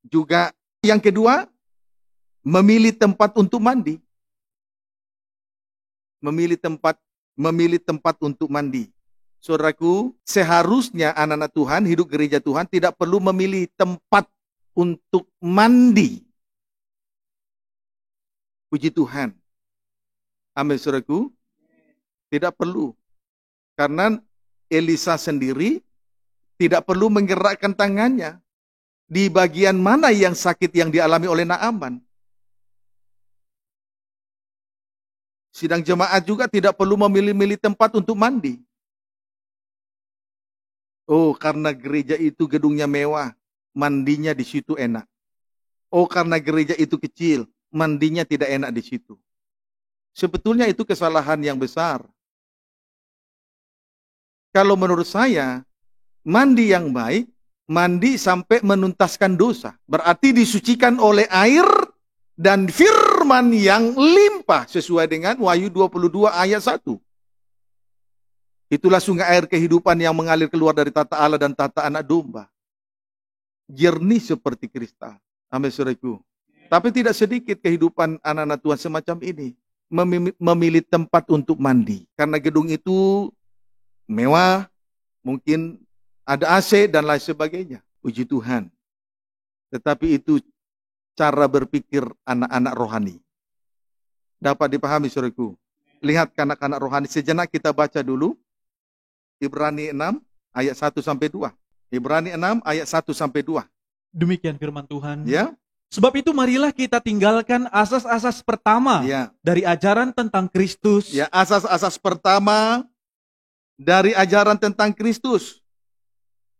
juga yang kedua, memilih tempat untuk mandi. Memilih tempat untuk mandi. Saudaraku, seharusnya anak-anak Tuhan, hidup gereja Tuhan, tidak perlu memilih tempat untuk mandi. Puji Tuhan. Amin, saudaraku. Tidak perlu. Karena Elisa sendiri tidak perlu menggerakkan tangannya. Di bagian mana yang sakit yang dialami oleh Naaman. Sidang jemaat juga tidak perlu memilih-milih tempat untuk mandi. Oh, karena gereja itu gedungnya mewah, mandinya di situ enak. Oh, karena gereja itu kecil, mandinya tidak enak di situ. Sebetulnya itu kesalahan yang besar. Kalau menurut saya, mandi yang baik, mandi sampai menuntaskan dosa. Berarti disucikan oleh air dan firman yang limpah sesuai dengan Wahyu 22 ayat 1. Itulah sungai air kehidupan yang mengalir keluar dari tata Allah dan tata anak domba. Jernih seperti kristal. Amin, saudaraku. Tapi tidak sedikit kehidupan anak-anak Tuhan semacam ini. Memilih tempat untuk mandi. Karena gedung itu mewah, mungkin ada AC dan lain sebagainya. Puji Tuhan. Tetapi itu cara berpikir anak-anak rohani. Dapat dipahami, saudaraku. Lihat anak-anak rohani. Sejenak kita baca dulu. Ibrani 6 ayat 1-2. Ibrani 6 ayat 1-2. Demikian firman Tuhan. Ya. Sebab itu marilah kita tinggalkan asas-asas pertama dari ajaran tentang Kristus. Ya, asas-asas pertama dari ajaran tentang Kristus.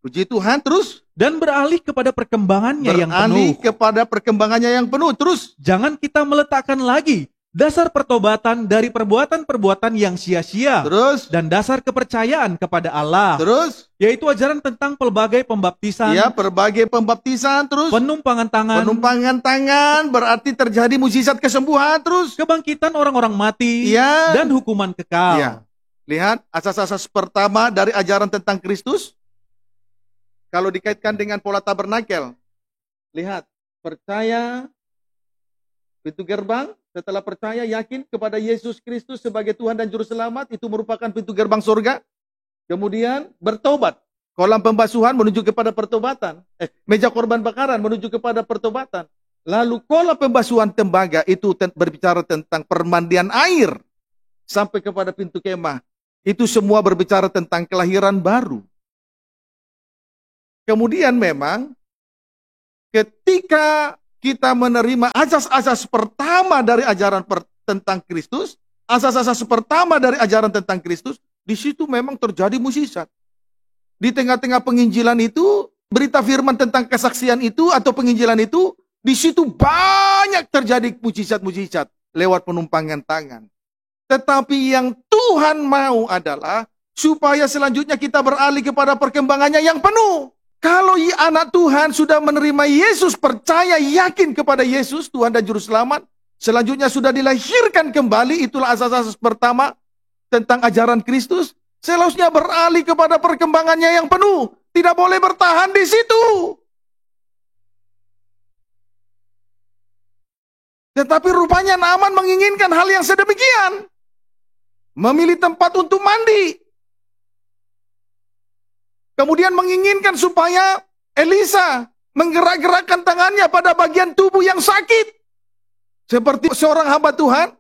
Puji Tuhan, terus. Dan beralih kepada perkembangannya yang penuh. Beralih kepada perkembangannya yang penuh, terus. Jangan kita meletakkan lagi dasar pertobatan dari perbuatan-perbuatan yang sia-sia. Terus. Dan dasar kepercayaan kepada Allah. Terus. Yaitu ajaran tentang pelbagai pembaptisan. Ya, berbagai pembaptisan, terus. Penumpangan tangan. Penumpangan tangan berarti terjadi mukjizat kesembuhan, terus. Kebangkitan orang-orang mati. Ya. Dan hukuman kekal. Ya. Lihat, asas-asas pertama dari ajaran tentang Kristus. Kalau dikaitkan dengan pola tabernakel. Lihat, percaya, pintu gerbang. Setelah percaya, yakin kepada Yesus Kristus sebagai Tuhan dan Juru Selamat, itu merupakan pintu gerbang surga. Kemudian bertobat. Kolam pembasuhan menuju kepada pertobatan. Meja korban bakaran menuju kepada pertobatan. Lalu kolam pembasuhan tembaga itu berbicara tentang permandian air. Sampai kepada pintu kemah. Itu semua berbicara tentang kelahiran baru. Kemudian memang ketika kita menerima asas-asas pertama dari ajaran tentang Kristus, asas-asas pertama dari ajaran tentang Kristus, di situ memang terjadi mukjizat. Di tengah-tengah penginjilan itu, berita firman tentang kesaksian itu atau penginjilan itu, di situ banyak terjadi mukjizat-mukjizat lewat penumpangan tangan. Tetapi yang Tuhan mau adalah supaya selanjutnya kita beralih kepada perkembangannya yang penuh. Kalau anak Tuhan sudah menerima Yesus, percaya, yakin kepada Yesus, Tuhan dan Juru Selamat, selanjutnya sudah dilahirkan kembali, itulah asas-asas pertama tentang ajaran Kristus, selanjutnya beralih kepada perkembangannya yang penuh. Tidak boleh bertahan di situ. Tetapi rupanya Naaman menginginkan hal yang sedemikian. Memilih tempat untuk mandi. Kemudian menginginkan supaya Elisa menggerak-gerakkan tangannya pada bagian tubuh yang sakit. Seperti seorang hamba Tuhan,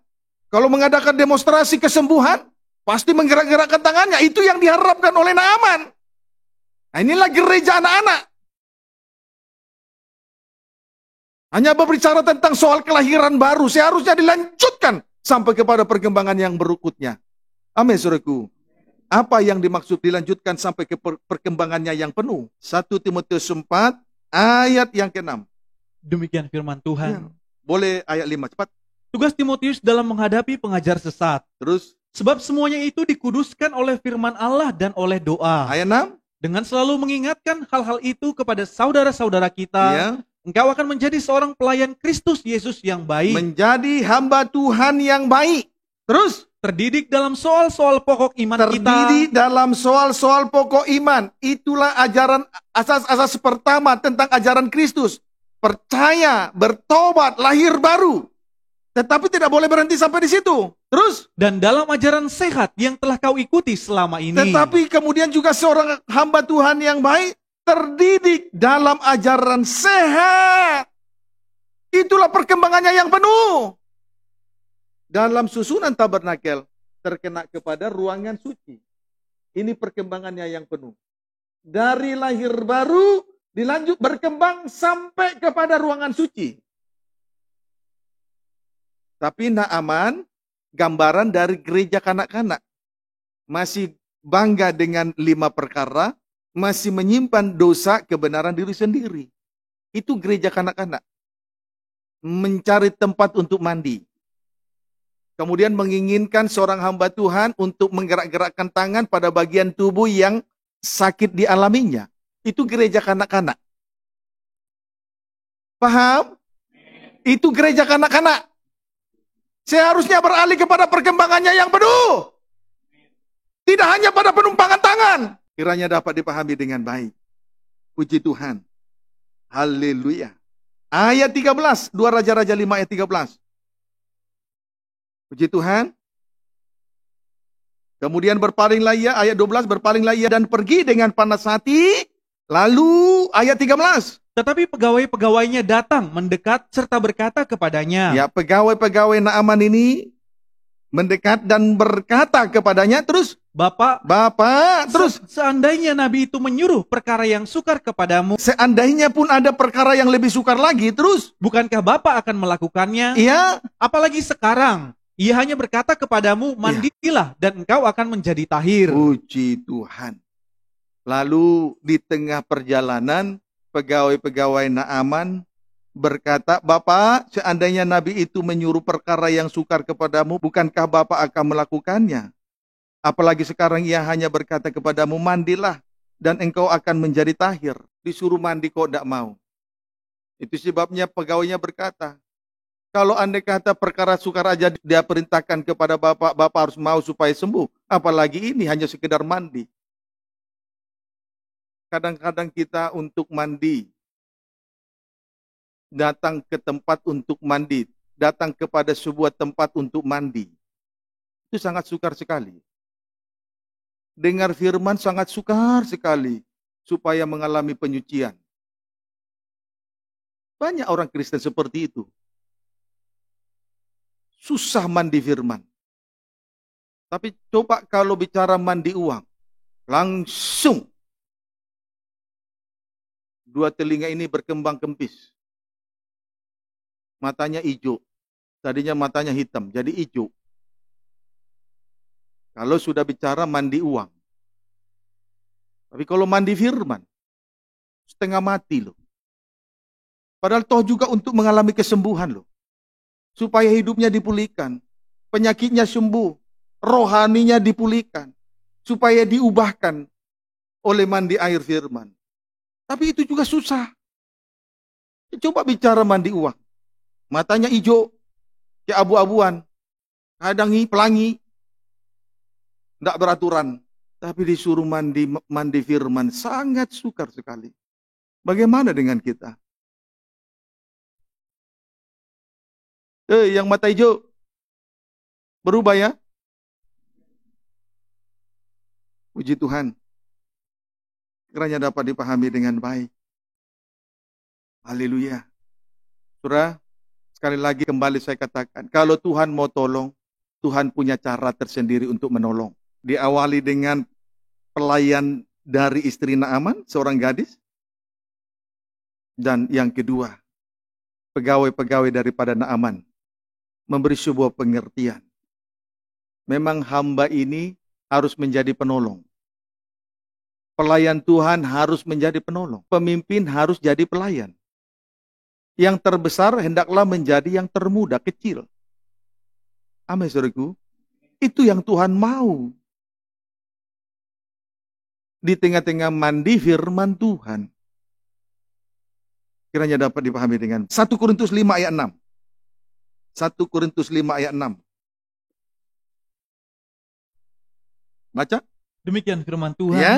kalau mengadakan demonstrasi kesembuhan, pasti menggerak-gerakkan tangannya. Itu yang diharapkan oleh Naaman. Nah, inilah gereja anak-anak. Hanya berbicara tentang soal kelahiran baru, seharusnya dilanjutkan sampai kepada perkembangan yang berikutnya. Amin, saudaraku. Apa yang dimaksud dilanjutkan sampai ke perkembangannya yang penuh? 1 Timotius 4 ayat yang ke-6. Demikian firman Tuhan. Ya. Boleh ayat 5 cepat. Tugas Timotius dalam menghadapi pengajar sesat. Terus. Sebab semuanya itu dikuduskan oleh firman Allah dan oleh doa. Ayat 6. Dengan selalu mengingatkan hal-hal itu kepada saudara-saudara kita. Ya. Engkau akan menjadi seorang pelayan Kristus Yesus yang baik. Menjadi hamba Tuhan yang baik. Terus. Terdidik dalam soal-soal pokok iman kita. Terdidik dalam soal-soal pokok iman. Itulah ajaran asas-asas pertama tentang ajaran Kristus. Percaya, bertobat, lahir baru. Tetapi tidak boleh berhenti sampai di situ. Terus. Dan dalam ajaran sehat yang telah kau ikuti selama ini. Tetapi kemudian juga seorang hamba Tuhan yang baik. Terdidik dalam ajaran sehat. Itulah perkembangannya yang penuh. Dalam susunan tabernakel terkena kepada ruangan suci. Ini perkembangannya yang penuh. Dari lahir baru dilanjut berkembang sampai kepada ruangan suci. Tapi Naaman gambaran dari gereja kanak-kanak. Masih bangga dengan 5 perkara, masih menyimpan dosa kebenaran diri sendiri. Itu gereja kanak-kanak. Mencari tempat untuk mandi. Kemudian menginginkan seorang hamba Tuhan untuk menggerak-gerakkan tangan pada bagian tubuh yang sakit dialaminya. Itu gereja kanak-kanak. Paham? Itu gereja kanak-kanak. Seharusnya beralih kepada perkembangannya yang penuh. Tidak hanya pada penumpangan tangan. Kiranya dapat dipahami dengan baik. Puji Tuhan. Haleluya. Ayat 13. 2 Raja-Raja 5 ayat 13. Puji Tuhan. Kemudian berpalinglah ia, ayat 12, berpalinglah ia dan pergi dengan panas hati. Lalu ayat 13. Tetapi pegawai-pegawainya datang mendekat serta berkata kepadanya. Ya, pegawai-pegawai Naaman ini mendekat dan berkata kepadanya, terus Bapak, terus seandainya Nabi itu menyuruh perkara yang sukar kepadamu, seandainya pun ada perkara yang lebih sukar lagi, terus bukankah Bapak akan melakukannya? Iya. Apalagi sekarang, ia hanya berkata kepadamu, mandilah dan engkau akan menjadi tahir. Puji Tuhan. Lalu di tengah perjalanan, pegawai-pegawai Naaman berkata, Bapak, seandainya Nabi itu menyuruh perkara yang sukar kepadamu, bukankah Bapak akan melakukannya? Apalagi sekarang ia hanya berkata kepadamu, mandilah dan engkau akan menjadi tahir. Disuruh mandi kok tidak mau. Itu sebabnya pegawainya berkata, kalau andai kata perkara sukar aja dia perintahkan kepada Bapak, Bapak harus mau supaya sembuh. Apalagi ini hanya sekedar mandi. Kadang-kadang kita untuk mandi, datang ke tempat untuk mandi, datang kepada sebuah tempat untuk mandi. Itu sangat sukar sekali. Dengar firman sangat sukar sekali supaya mengalami penyucian. Banyak orang Kristen seperti itu. Susah mandi firman. Tapi coba kalau bicara mandi uang, langsung dua telinga ini berkembang kempis. Matanya hijau. Tadinya matanya hitam, jadi hijau. Kalau sudah bicara mandi uang. Tapi kalau mandi firman, setengah mati loh. Padahal toh juga untuk mengalami kesembuhan loh. Supaya hidupnya dipulihkan. Penyakitnya sembuh. Rohaninya dipulihkan. Supaya diubahkan oleh mandi air firman. Tapi itu juga susah. Coba bicara mandi uang. Matanya hijau. Kayak abu-abuan. Kadang pelangi. Tidak beraturan. Tapi disuruh mandi firman. Sangat sukar sekali. Bagaimana dengan kita? Yang mata hijau. Berubah ya? Puji Tuhan. Kiranya dapat dipahami dengan baik. Haleluya. Saudara, sekali lagi kembali saya katakan. Kalau Tuhan mau tolong, Tuhan punya cara tersendiri untuk menolong. Diawali dengan pelayan dari istri Naaman, seorang gadis. Dan yang kedua, pegawai-pegawai daripada Naaman memberi sebuah pengertian. Memang hamba ini harus menjadi penolong. Pelayan Tuhan harus menjadi penolong. Pemimpin harus jadi pelayan. Yang terbesar hendaklah menjadi yang termuda, kecil. Amin, saudaraku. Itu yang Tuhan mau. Di tengah-tengah mandi firman Tuhan. Kiranya dapat dipahami dengan 1 Korintus 5 ayat 6. 1 Korintus 5 ayat 6. Baca. Demikian firman Tuhan. Ya.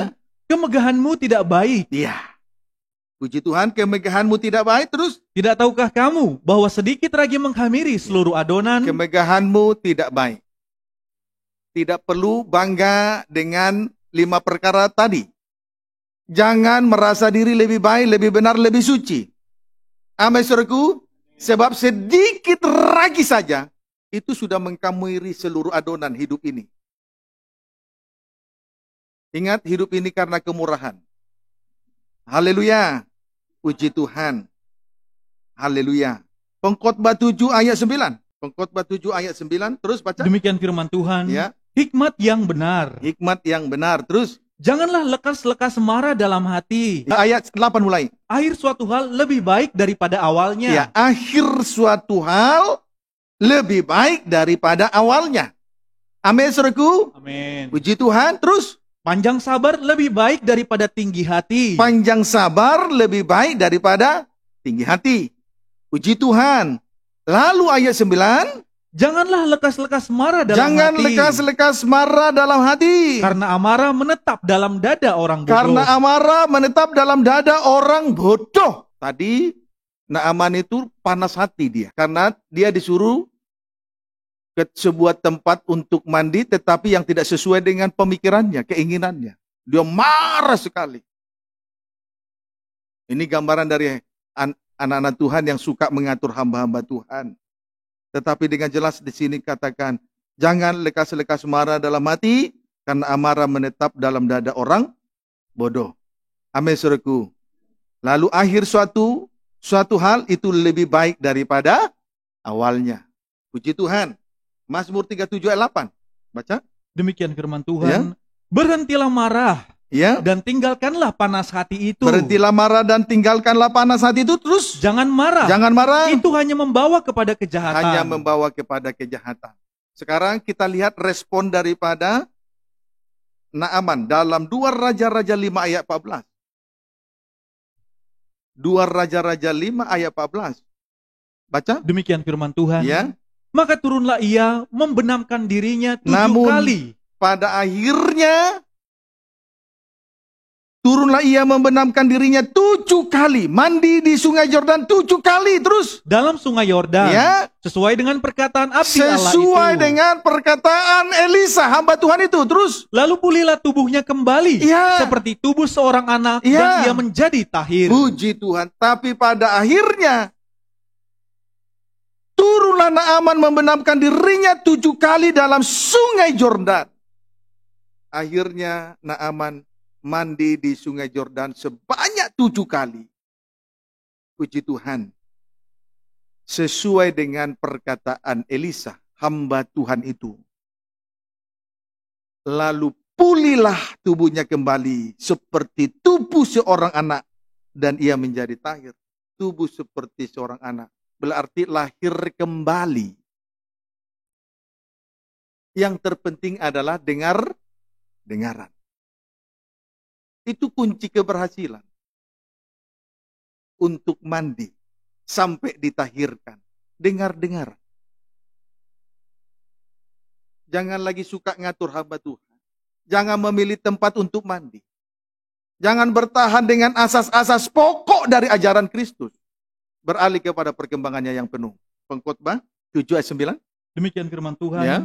Kemegahanmu tidak baik. Iya. Puji Tuhan, kemegahanmu tidak baik. Terus. Tidak tahukah kamu bahwa sedikit ragi menghamiri seluruh adonan? Kemegahanmu tidak baik. Tidak perlu bangga dengan 5 perkara tadi. Jangan merasa diri lebih baik, lebih benar, lebih suci. Amin, saudaraku. Sebab sedikit ragi saja, itu sudah mengkamiri seluruh adonan hidup ini. Ingat, hidup ini karena kemurahan. Haleluya. Puji Tuhan. Haleluya. Pengkhotbah 7 ayat 9. Pengkhotbah 7 ayat 9. Terus baca. Demikian firman Tuhan. Ya. Hikmat yang benar. Hikmat yang benar. Terus. Janganlah lekas-lekas marah dalam hati. Ayat 8 mulai. Akhir suatu hal lebih baik daripada awalnya. Ya, akhir suatu hal lebih baik daripada awalnya. Amin, saudaraku. Amin. Puji Tuhan. Terus. Panjang sabar lebih baik daripada tinggi hati. Panjang sabar lebih baik daripada tinggi hati. Puji Tuhan. Lalu ayat 9. Janganlah lekas-lekas marah dalam hati. Jangan lekas-lekas marah dalam hati. Karena amarah menetap dalam dada orang bodoh. Karena amarah menetap dalam dada orang bodoh. Tadi Naaman itu panas hati dia. Karena dia disuruh ke sebuah tempat untuk mandi, tetapi yang tidak sesuai dengan pemikirannya, keinginannya. Dia marah sekali. Ini gambaran dari anak-anak Tuhan yang suka mengatur hamba-hamba Tuhan. Tetapi dengan jelas di sini katakan, jangan lekas-lekas marah dalam hati, karena amarah menetap dalam dada orang bodoh. Amin, saudaraku. Lalu akhir suatu hal itu lebih baik daripada awalnya. Puji Tuhan. Mazmur 37 ayat 8. Baca. Demikian firman Tuhan. Ya. Berhentilah marah. Ya. Dan tinggalkanlah panas hati itu. Berhentilah marah dan tinggalkanlah panas hati itu. Terus. Jangan marah. Jangan marah. Itu hanya membawa kepada kejahatan. Hanya membawa kepada kejahatan. Sekarang kita lihat respon daripada Naaman dalam 2 Raja-Raja 5 ayat 14. 2 Raja-Raja 5 ayat 14. Baca. Demikian firman Tuhan. Ya. Maka turunlah ia membenamkan dirinya 7 kali. Pada akhirnya turunlah ia membenamkan dirinya 7 kali. Mandi di sungai Yordan 7 kali terus. Dalam sungai Yordan. Ya. Sesuai dengan perkataan abdi Allah itu. Sesuai dengan perkataan Elisa, hamba Tuhan itu. Terus. Lalu pulihlah tubuhnya kembali. Ya. Seperti tubuh seorang anak. Ya. Dan ia menjadi tahir. Puji Tuhan. Tapi pada akhirnya turunlah Naaman membenamkan dirinya 7 kali dalam sungai Yordan. Akhirnya Naaman mandi di sungai Yordan sebanyak 7 kali. Puji Tuhan. Sesuai dengan perkataan Elisa, hamba Tuhan itu. Lalu pulihlah tubuhnya kembali seperti tubuh seorang anak. Dan ia menjadi tahir. Tubuh seperti seorang anak. Berarti lahir kembali. Yang terpenting adalah dengaran. Itu kunci keberhasilan. Untuk mandi. Sampai ditahirkan. Dengar-dengar. Jangan lagi suka ngatur hamba Tuhan. Jangan memilih tempat untuk mandi. Jangan bertahan dengan asas-asas pokok dari ajaran Kristus. Beralih kepada perkembangannya yang penuh. Pengkhotbah 7 ayat 9. Demikian firman Tuhan. Ya.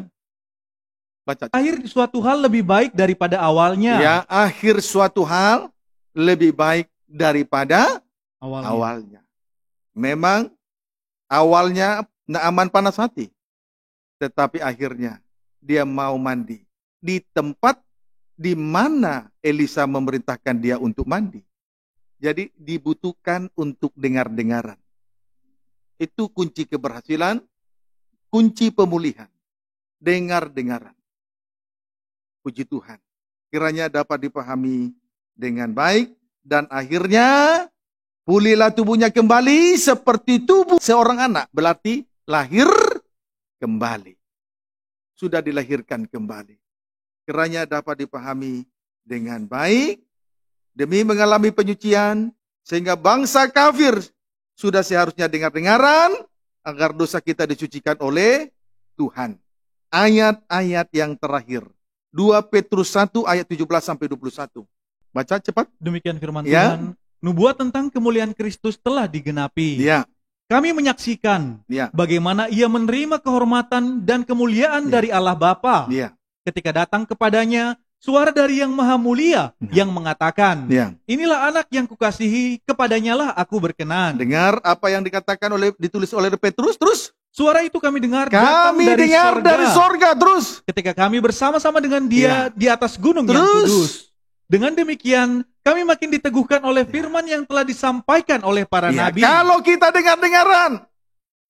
Baca. Akhir suatu hal lebih baik daripada awalnya. Ya, akhir suatu hal lebih baik daripada awalnya. Memang awalnya Naaman panas hati. Tetapi akhirnya dia mau mandi. Di tempat di mana Elisa memerintahkan dia untuk mandi. Jadi dibutuhkan untuk dengar-dengaran. Itu kunci keberhasilan, kunci pemulihan. Dengar-dengaran. Puji Tuhan. Kiranya dapat dipahami dengan baik. Dan akhirnya pulihlah tubuhnya kembali seperti tubuh seorang anak. Berarti lahir kembali. Sudah dilahirkan kembali. Kiranya dapat dipahami dengan baik. Demi mengalami penyucian. Sehingga bangsa kafir sudah seharusnya dengar-dengaran agar dosa kita dicucikan oleh Tuhan. Ayat-ayat yang terakhir. 2 Petrus 1 ayat 17-21. Baca cepat. Demikian firman Tuhan. Nubuat tentang kemuliaan Kristus telah digenapi. Ya. Kami menyaksikan bagaimana ia menerima kehormatan dan kemuliaan dari Allah Bapa. Ketika datang kepadanya suara dari yang maha mulia yang mengatakan, inilah anak yang kukasihi, kepadanya lah aku berkenan. Dengar apa yang ditulis oleh Petrus, terus? Suara itu kami dengar dari sorga, terus? Ketika kami bersama-sama dengan dia di atas gunung yang kudus. Dengan demikian, kami makin diteguhkan oleh firman yang telah disampaikan oleh para nabi. Kalau kita dengar-dengaran,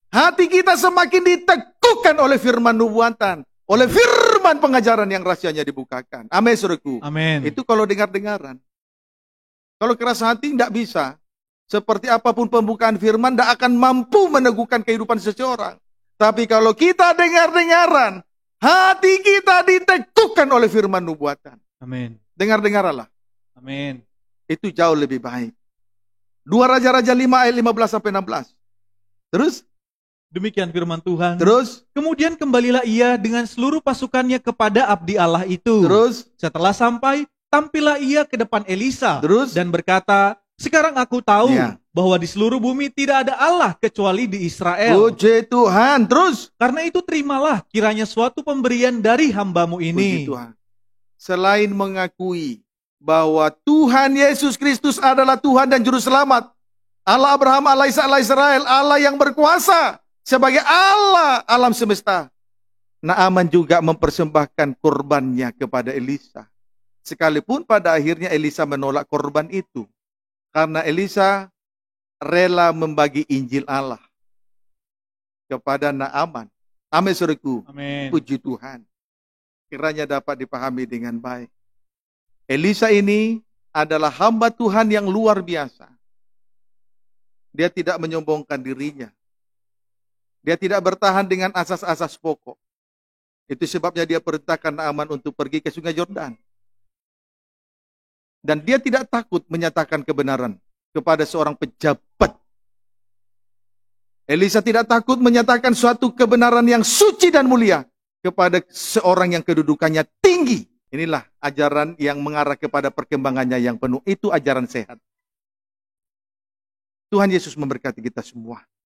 hati kita semakin diteguhkan oleh firman nubuatan. Oleh firman pengajaran yang rahasianya dibukakan. Amin, saudaraku. Amin. Itu kalau dengar-dengaran. Kalau keras hati tidak bisa. Seperti apapun pembukaan firman tidak akan mampu meneguhkan kehidupan seseorang. Tapi kalau kita dengar-dengaran, hati kita diteguhkan oleh firman nubuatan. Amin. Dengar-dengarlah. Amin. Itu jauh lebih baik. 2 Raja-Raja 5 ayat 15-16. Terus? Demikian firman Tuhan. Terus? Kemudian kembalilah ia dengan seluruh pasukannya kepada abdi Allah itu. Terus? Setelah sampai, tampillah ia ke depan Elisa. Terus? Dan berkata, sekarang aku tahu bahwa di seluruh bumi tidak ada Allah kecuali di Israel. Puji Tuhan. Terus? Karena itu terimalah kiranya suatu pemberian dari hambamu ini. Puji Tuhan. Selain mengakui bahwa Tuhan Yesus Kristus adalah Tuhan dan Juru Selamat, Allah Abraham, Allah Ishak, Allah Israel, Allah yang berkuasa sebagai Allah alam semesta, Naaman juga mempersembahkan korbannya kepada Elisa. Sekalipun pada akhirnya Elisa menolak korban itu. Karena Elisa rela membagi Injil Allah kepada Naaman. Amin, saudaraku. Amin. Puji Tuhan. Kiranya dapat dipahami dengan baik. Elisa ini adalah hamba Tuhan yang luar biasa. Dia tidak menyombongkan dirinya. Dia tidak bertahan dengan asas-asas pokok. Itu sebabnya dia perintahkan Naaman untuk pergi ke Sungai Yordan. Dan dia tidak takut menyatakan kebenaran kepada seorang pejabat. Elisa tidak takut menyatakan suatu kebenaran yang suci dan mulia kepada seorang yang kedudukannya tinggi. Inilah ajaran yang mengarah kepada perkembangannya yang penuh. Itu ajaran sehat. Tuhan Yesus memberkati kita semua.